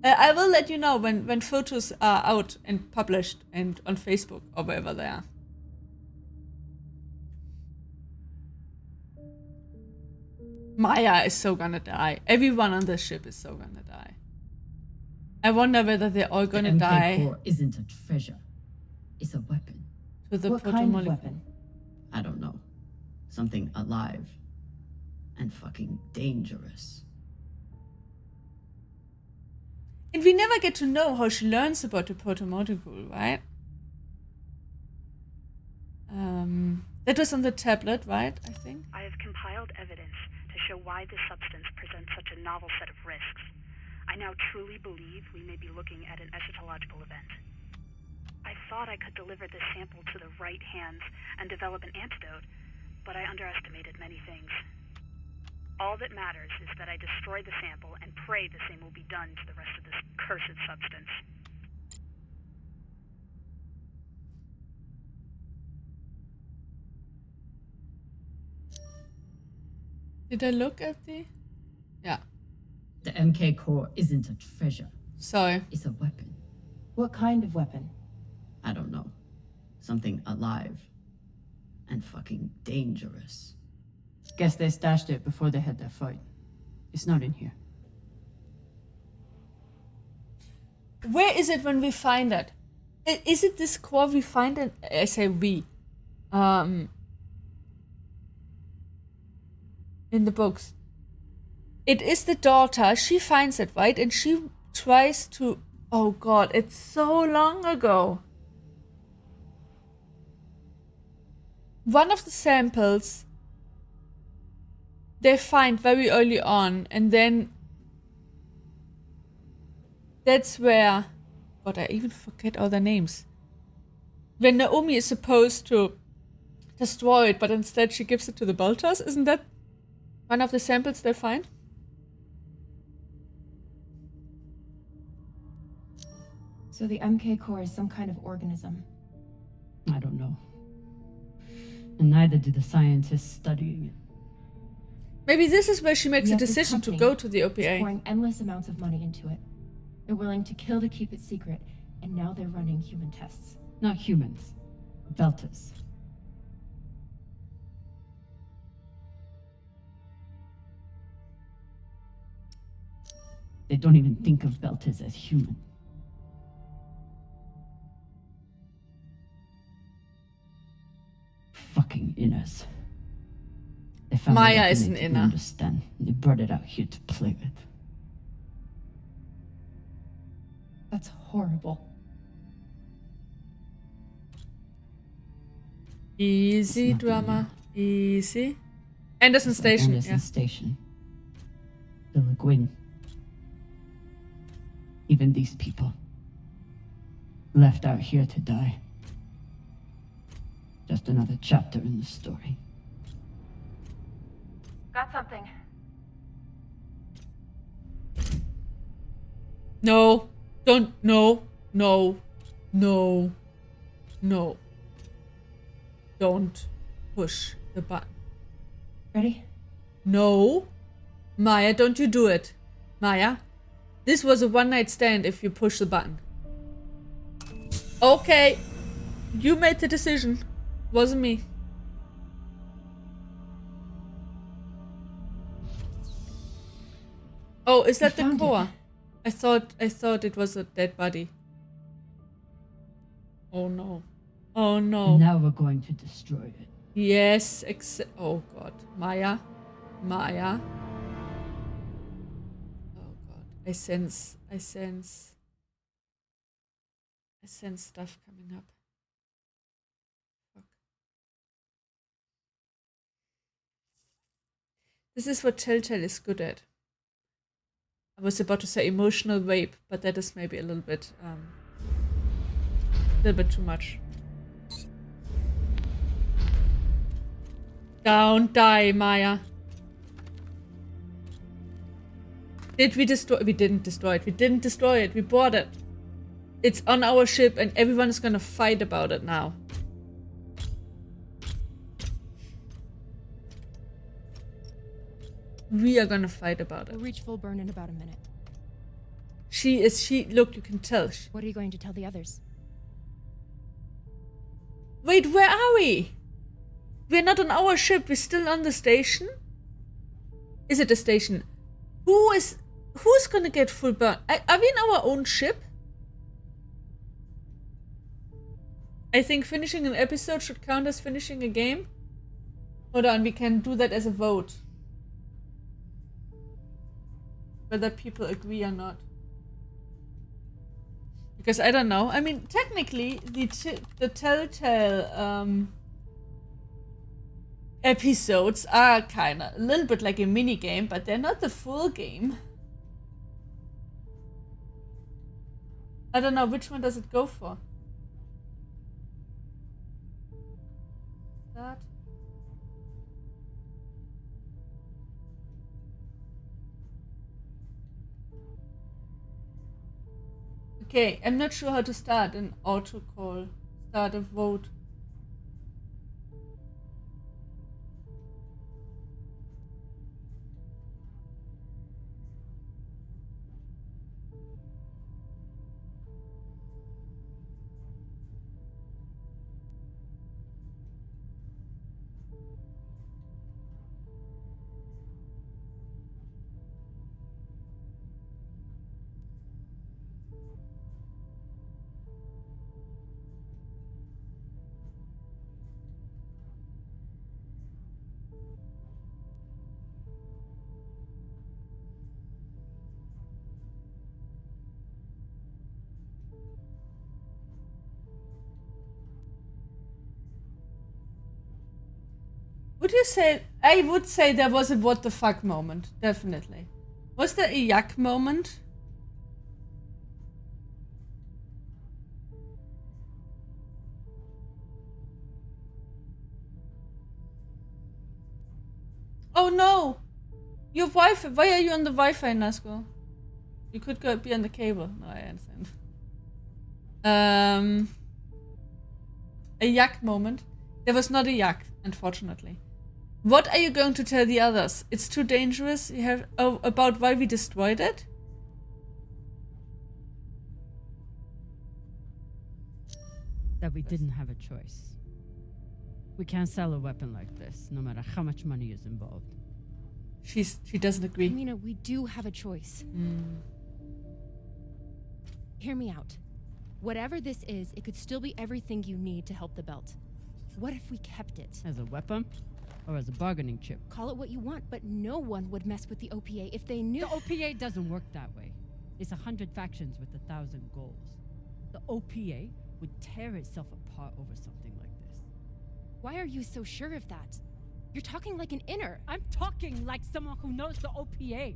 I will let you know when photos are out and published and on Facebook or wherever they are. Maya is so gonna die. Everyone on the ship is so gonna die. I wonder whether they're all gonna the MK die. Core isn't a treasure. It's a weapon. To the What kind of protomolecule. weapon? I don't know. Something alive. And fucking dangerous. And we never get to know how she learns about the protomolecule, right? That was on the tablet, right? I think. I have compiled evidence to show why this substance presents such a novel set of risks. I now truly believe we may be looking at an eschatological event. I thought I could deliver this sample to the right hands and develop an antidote, but I underestimated many things. All that matters is that I destroy the sample and pray the same will be done to the rest of this cursed substance. Did I look at the? Yeah. The MK Core isn't a treasure. Sorry. It's a weapon. What kind of weapon? I don't know. Something alive. And fucking dangerous. Guess they stashed it before they had their fight. It's not in here. Where is it when we find it? Is it this core we find it? I say we. In the books. It is the daughter. She finds it, right? And she tries to... Oh god, it's so long ago. One of the samples they find very early on, and then that's where... God, I even forget all their names. When Naomi is supposed to destroy it, but instead she gives it to the Bolters. Isn't that one of the samples they find? So the MK Core is some kind of organism. I don't know. And neither do the scientists studying it. Maybe this is where she makes a Yet this decision to company go to the is OPA. pouring endless amounts of money into it. They're willing to kill to keep it secret, and now they're running human tests. Not humans. Belters. They don't even think of Belters as human. fucking inners. They found Maya a is weapon an they didn't inner. understand. They brought it out here to play with. That's horrible. Easy It's nothing drama. Easy. Anderson It's like Station. Anderson Yeah. Station. The Lagoon. Even these people. Left out here to die. Just another chapter in the story. Got something. No. Don't. No. No. No. No. Don't push the button. Ready? No. Maya, don't you do it. Maya, this was a one-night stand if you push the button. Okay. You made the decision. Wasn't me. Oh, is that the found it. core? I thought it was a dead body. Oh no. Oh no. And now we're going to destroy it. Yes, oh god. Maya. Maya. Oh god. I sense stuff coming up. Fuck. This is what Telltale is good at. I was about to say emotional rape, but that is maybe a little bit too much. Don't die, Maya. Did we destroy? We didn't destroy it. We didn't destroy it. We bought it. It's on our ship and everyone is gonna fight about it now. We are gonna fight about it. We'll reach full burn in about a minute. Look, you can tell. What are you going to tell the others? Wait, where are we? We're not on our ship. We're still on the station? Is it a station? Who's gonna get full burn? Are we in our own ship? I think finishing an episode should count as finishing a game. Hold on, we can do that as a vote. Whether people agree or not. Because I don't know. I mean, technically, the Telltale episodes are kind of a little bit like a mini game, but they're not the full game. I don't know, which one does it go for? That. Okay, I'm not sure how to start an auto call. Start a vote. Would you say? I would say there was a what the fuck moment, definitely. Was there a yuck moment? Oh no! Your Wi-Fi. Why are you on the Wi-Fi, Nazgul? You could be on the cable. No, I understand. A yuck moment. There was not a yuck, unfortunately. What are you going to tell the others? It's too dangerous. You have about why we destroyed it? That we didn't have a choice. We can't sell a weapon like this, no matter how much money is involved. She doesn't agree. Mina, we do have a choice. Hear me out. Whatever this is, it could still be everything you need to help the belt. What if we kept it? As a weapon? Or as a bargaining chip? Call it what you want, but no one would mess with the OPA if they knew. The OPA doesn't work that way. It's 100 factions with 1,000 goals. The OPA would tear itself apart over something like this. Why are you so sure of that? You're talking like an inner. I'm talking like someone who knows the OPA.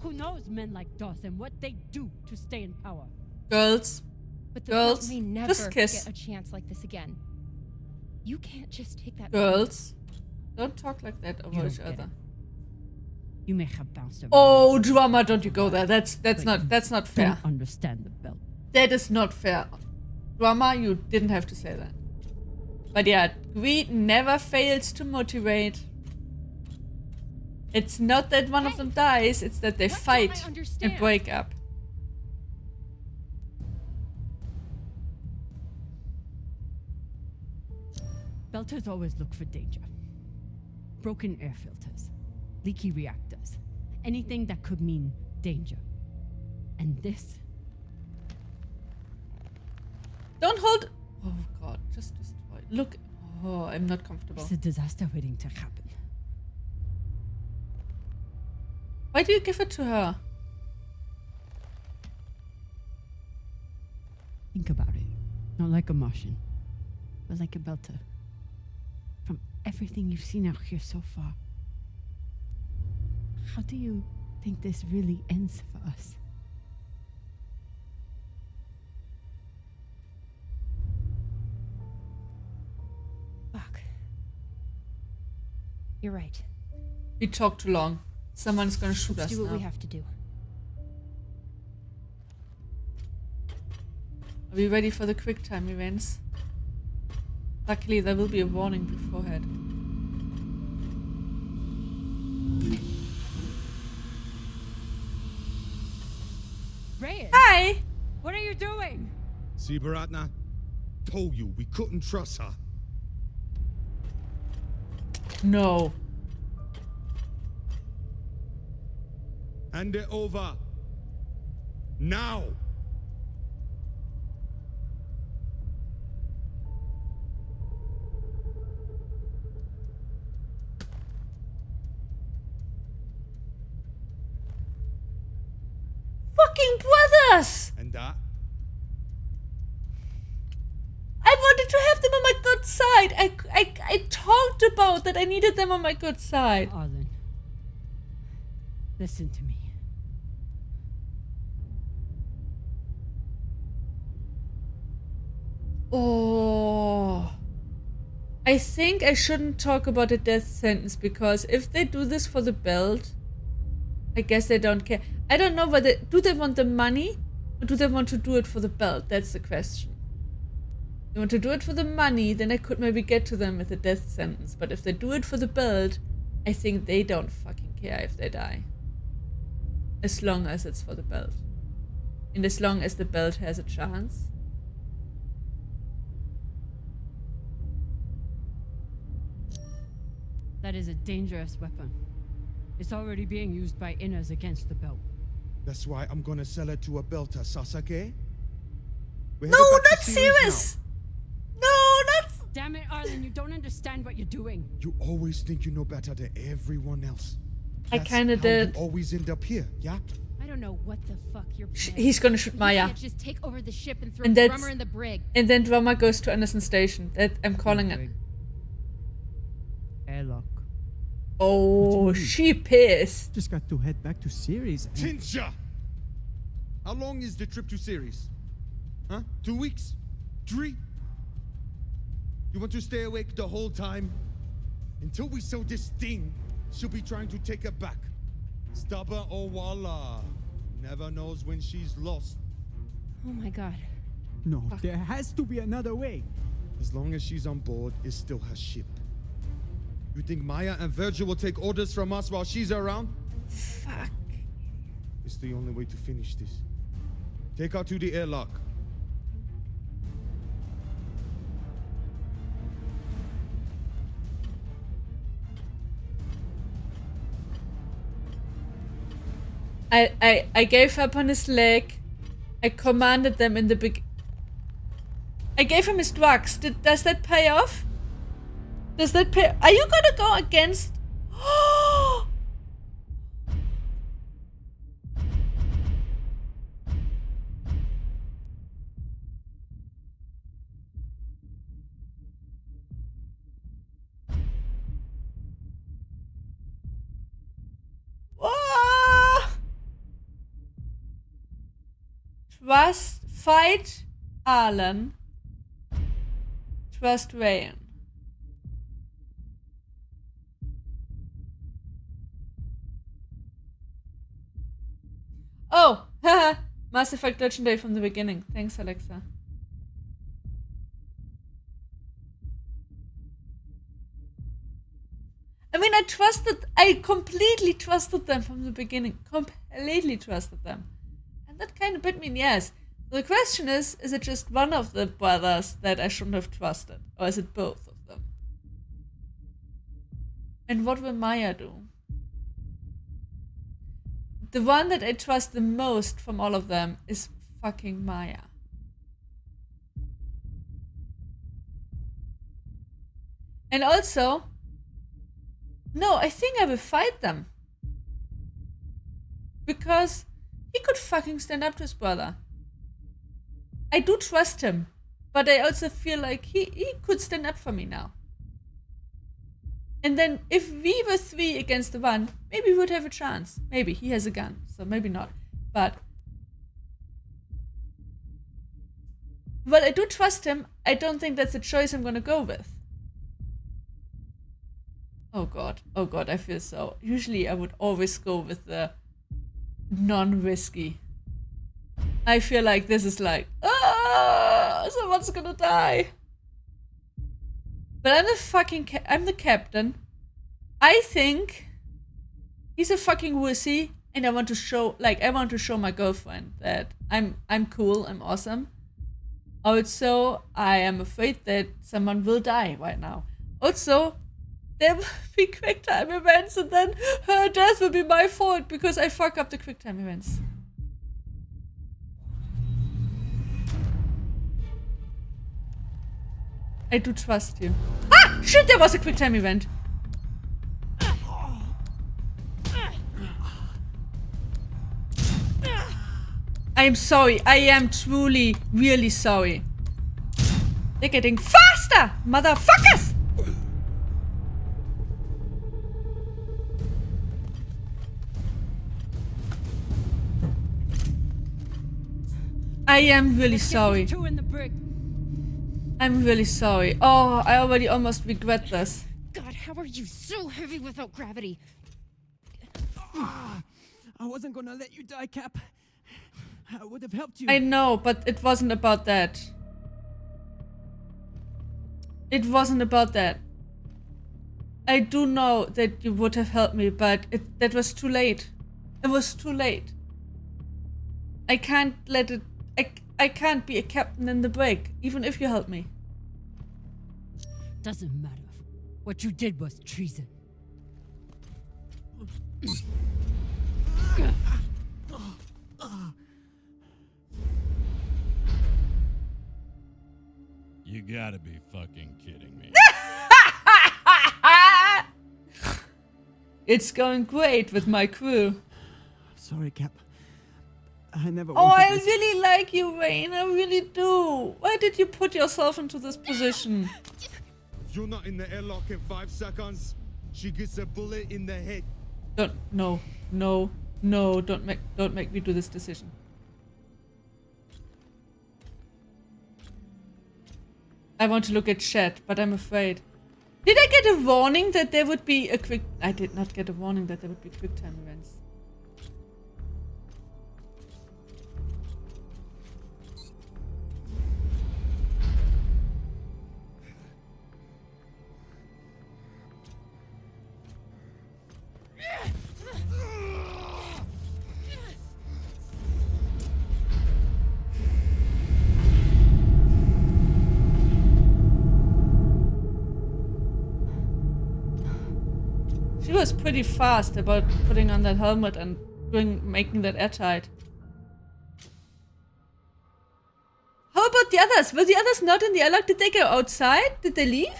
Who knows men like Doss and what they do to stay in power. Girls. But the Girls, belt may never just kiss. get a chance like this again. You can't just take that. Girls. Don't talk like that over each other. You may have bounced around. Oh, drama, don't you go there. That's not fair. Don't understand the belt. That is not fair. Drama, you didn't have to say that. But yeah, greed never fails to motivate. It's not that one of them dies, it's that they What don't fight I and understand? break up. Belters always look for danger. Broken air filters, leaky reactors, anything that could mean danger. And this, Don't hold. Oh god, just destroy. Look. Oh, I'm not comfortable. is a disaster waiting to happen. Why do you give it to her? Think about it. Not like a Martian, but like a Belter. From everything you've seen out here so far, how do you think this really ends for us? Fuck. You're right. We talked too long. Someone's gonna shoot Let's us do what now. we have to do. Are we ready for the quick time events? Luckily, there will be a warning beforehand. Reyes! Hi! What are you doing? See, Baratna? Told you we couldn't trust her. No. Hand it over. Now! Fucking brothers! And that? I wanted to have them on my good side. I talked about that I needed them on my good side. Arlen, listen to me. Oh. I think I shouldn't talk about a death sentence because if they do this for the belt, I guess they don't care. I don't know whether do they want the money or do they want to do it for the belt? That's the question. If they want to do it for the money, then I could maybe get to them with a death sentence. But if they do it for the belt, I think they don't fucking care if they die. As long as it's for the belt. And as long as the belt has a chance. That is a dangerous weapon. It's already being used by inners against the belt. That's why I'm gonna sell it to a belter, Sasake. We're No, headed back to not Ceres serious! No, not... Damn it, Arlen, you don't understand what you're doing. now. You always think you know better than everyone else. I That's kinda how did. You always end up here, yeah? I don't know what the fuck you're planning. He's gonna shoot But Maya. You can't just take over the ship and throw And that's- Drummer in the brig. And then Drama goes to Anderson Station. That I'm calling it. Airlock. Oh, she pissed. Just got to head back to Ceres. and- Tinsha! How long is the trip to Ceres? Huh? 2 weeks? 3? You want to stay awake the whole time? Until we sell this thing, she'll be trying to take it back. Stubborn or voila. Never knows when she's lost. Oh my god. No, there has to be another way. As long as she's on board, it's still her ship. You think Maya and Virgil will take orders from us while she's around? Fuck. It's the only way to finish this. Take her to the airlock. I gave up on his leg. I commanded them in the big. I gave him his drugs. Does that pay off? Does that pay? Are you gonna go against? Fight Alan. Trust Ryan. Oh, haha. Mass Effect Legendary from the beginning. Thanks, Alexa. I mean, I completely trusted them from the beginning. Completely trusted them. And that kind of bit me in the ass. So the question is it just one of the brothers that I shouldn't have trusted? Or is it both of them? And what will Maya do? The one that I trust the most from all of them is fucking Maya. And also, no, I think I will fight them. Because he could fucking stand up to his brother. I do trust him, but I also feel like he could stand up for me now. And then if we were 3 against the 1, maybe we would have a chance. Maybe. He has a gun, so maybe not. But while I do trust him, I don't think that's a choice I'm gonna go with. Oh god, I feel so. Usually I would always go with the non-risky. I feel like this is like, someone's gonna die. But I'm the captain. I think he's a fucking wussy, and I want to show my girlfriend that I'm cool, I'm awesome. Also, I am afraid that someone will die right now. Also, there will be quick time events, and then her death will be my fault because I fuck up the quick time events. I do trust you. Ah! Shit, there was a quick time event. I am sorry. I am truly, really sorry. They're getting faster, motherfuckers! I am really sorry. I'm really sorry. Oh, I already almost regret this. God, how are you so heavy without gravity? I wasn't gonna let you die, Cap. I would have helped you. I know, but it wasn't about that. It wasn't about that. I do know that you would have helped me, but that was too late. It was too late. I can't let it... I can't be a captain in the break, even if you help me. Doesn't matter. What you did was treason. You gotta be fucking kidding me. It's going great with my crew. Sorry, Cap. I never Oh, I this. really like you, Wayne. I really do. Why did you put yourself into this position? If you're not in the airlock in 5 seconds, she gets a bullet in the head. No, don't make me do this decision. I want to look at chat, but I'm afraid. Did I get a warning that there would be a quick... I did not get a warning that there would be quick time events. She was pretty fast about putting on that helmet and making that airtight. How about the others? Were the others not in the airlock? Did they go outside? Did they leave?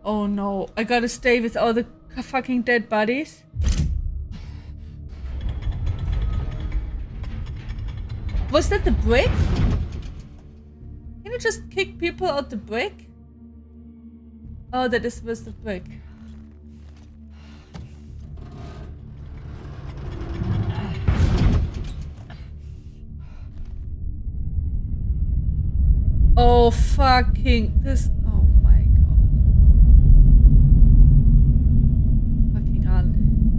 Oh no, I gotta stay with all the fucking dead bodies. Was that the brick? Can you just kick people out the brick? Oh, was the brick. Oh fucking this. Oh my god. Fucking hell.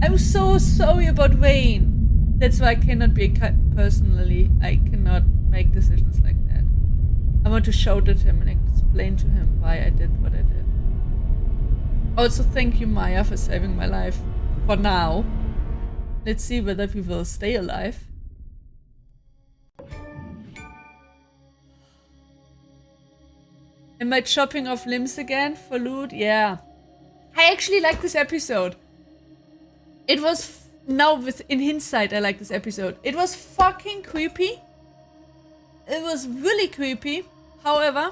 I'm so sorry about Wayne. That's why I cannot be personally. I cannot make decisions like that. I want to shout at him and explain to him why I did what I did. Also, thank you, Maya, for saving my life. For now. Let's see whether we will stay alive. Am I chopping off limbs again for loot? Yeah. I actually like this episode. It was... Now, in hindsight, I like this episode. It was fucking creepy. It was really creepy. However,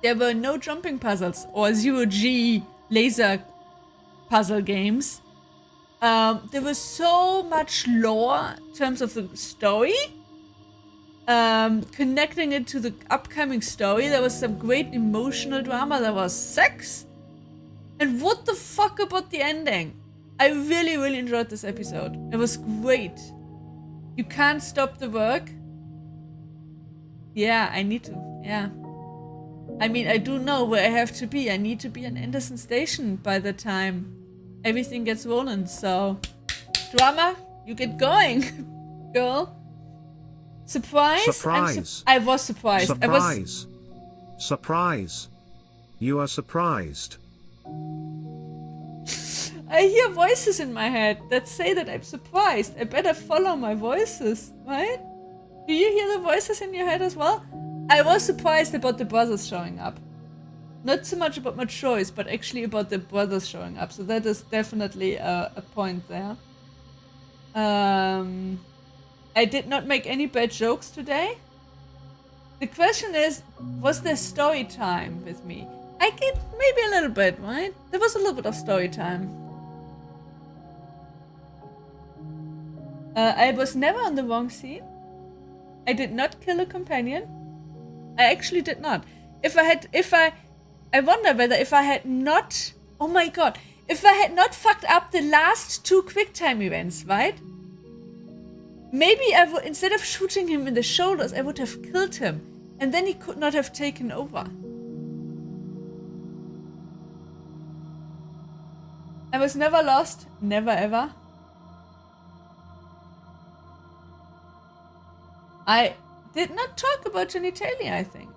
there were no jumping puzzles or zero-G laser puzzle games. There was so much lore in terms of the story. Connecting it to the upcoming story. There was some great emotional drama. There was sex. And what the fuck about the ending? I really, really enjoyed this episode. It was great. You can't stop the work. Yeah, I need to. Yeah. I mean, I do know where I have to be. I need to be in Anderson Station by the time everything gets rolling. So, drama, you get going, girl. Surprise? Surprise. I was surprised. Surprise. Surprise. You are surprised. I hear voices in my head that say that I'm surprised. I better follow my voices, right? Do you hear the voices in your head as well? I was surprised about the brothers showing up. Not so much about my choice, but actually about the brothers showing up. So that is definitely a point there. I did not make any bad jokes today. The question is, was there story time with me? I get maybe a little bit, right? There was a little bit of story time. I was never on the wrong scene. I did not kill a companion. I actually did not. I wonder whether if I had not, oh my god, if I had not fucked up the last 2 QuickTime events, right? Maybe I would, instead of shooting him in the shoulders, I would have killed him. And then he could not have taken over. I was never lost. Never ever. I did not talk about genitalia, I think.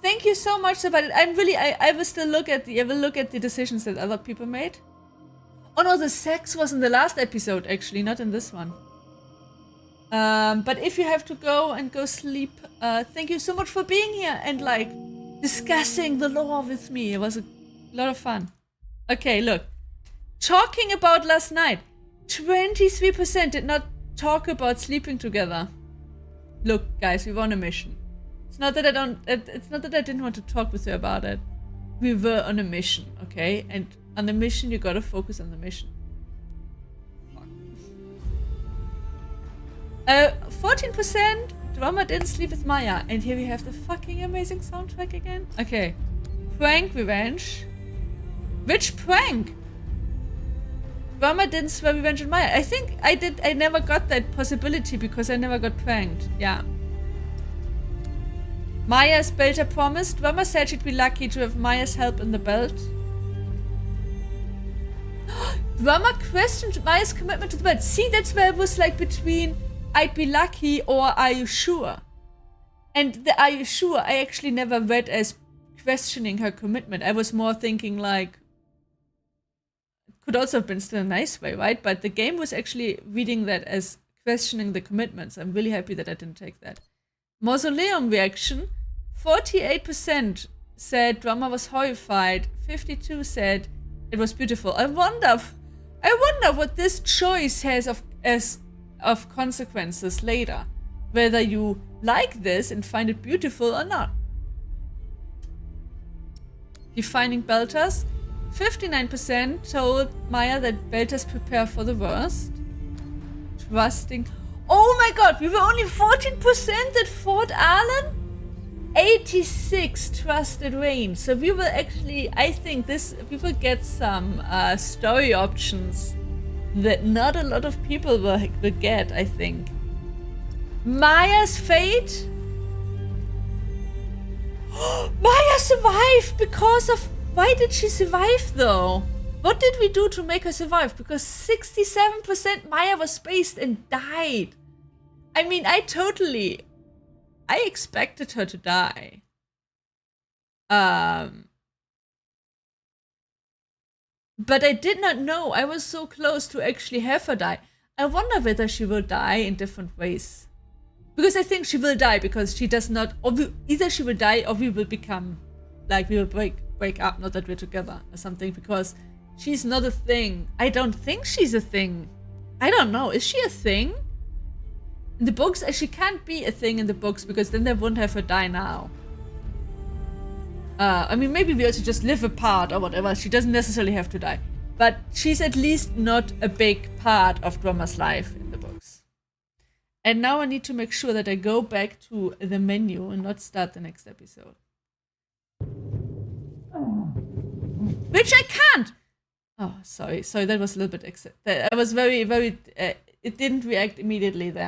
Thank you so much about it. I will still look at the decisions that other people made. Oh no, the sex was in the last episode, actually, not in this one. But if you have to go sleep, thank you so much for being here and like discussing the lore with me. It was a lot of fun. Okay, look. Talking about last night. 23% did not talk about sleeping together. Look, guys, we were on a mission. It's not that I didn't want to talk with you about it. We were on a mission, okay? And on the mission, you gotta focus on the mission. 14% drama didn't sleep with Maya. And here we have the fucking amazing soundtrack again. Okay. Prank revenge. Which prank? Drama didn't swear revenge on Maya. I think I did. I never got that possibility because I never got pranked. Yeah. Maya's belt I promised. Drama said she'd be lucky to have Maya's help in the belt. Drama questioned Maya's commitment to the belt. See, that's where it was like between I'd be lucky or are you sure? And the are you sure I actually never read as questioning her commitment. I was more thinking like could also have been still a nice way, right? But the game was actually reading that as questioning the commitments. I'm really happy that I didn't take that. Mausoleum reaction. 48% said drama was horrified. 52% said it was beautiful. I wonder what this choice has of consequences later. Whether you like this and find it beautiful or not. defining Belters. 59% told Maya that Belters prepare for the worst. Trusting. Oh my god, we were only 14% that fought Alan? 86 trusted Rain. So we will actually, I think we will get some story options that not a lot of people will get, I think. Maya's fate? Maya survived because of... Why did she survive though? What did we do to make her survive? Because 67% Maya was spaced and died. I mean, I expected her to die. But I did not know. I was so close to actually have her die. I wonder whether she will die in different ways. Because I think she will die because she does not... either she will die or we will become... Like, we will break up, not that we're together or something. Because she's not a thing. I don't think she's a thing. I don't know. Is she a thing? In the books, she can't be a thing in the books because then they wouldn't have her die now. I mean, maybe we also just live apart or whatever. She doesn't necessarily have to die. But she's at least not a big part of Drummer's life in the books. And now I need to make sure that I go back to the menu and not start the next episode. Which I can't! Oh, sorry. Sorry, that was a little bit... I was very, very... it didn't react immediately there.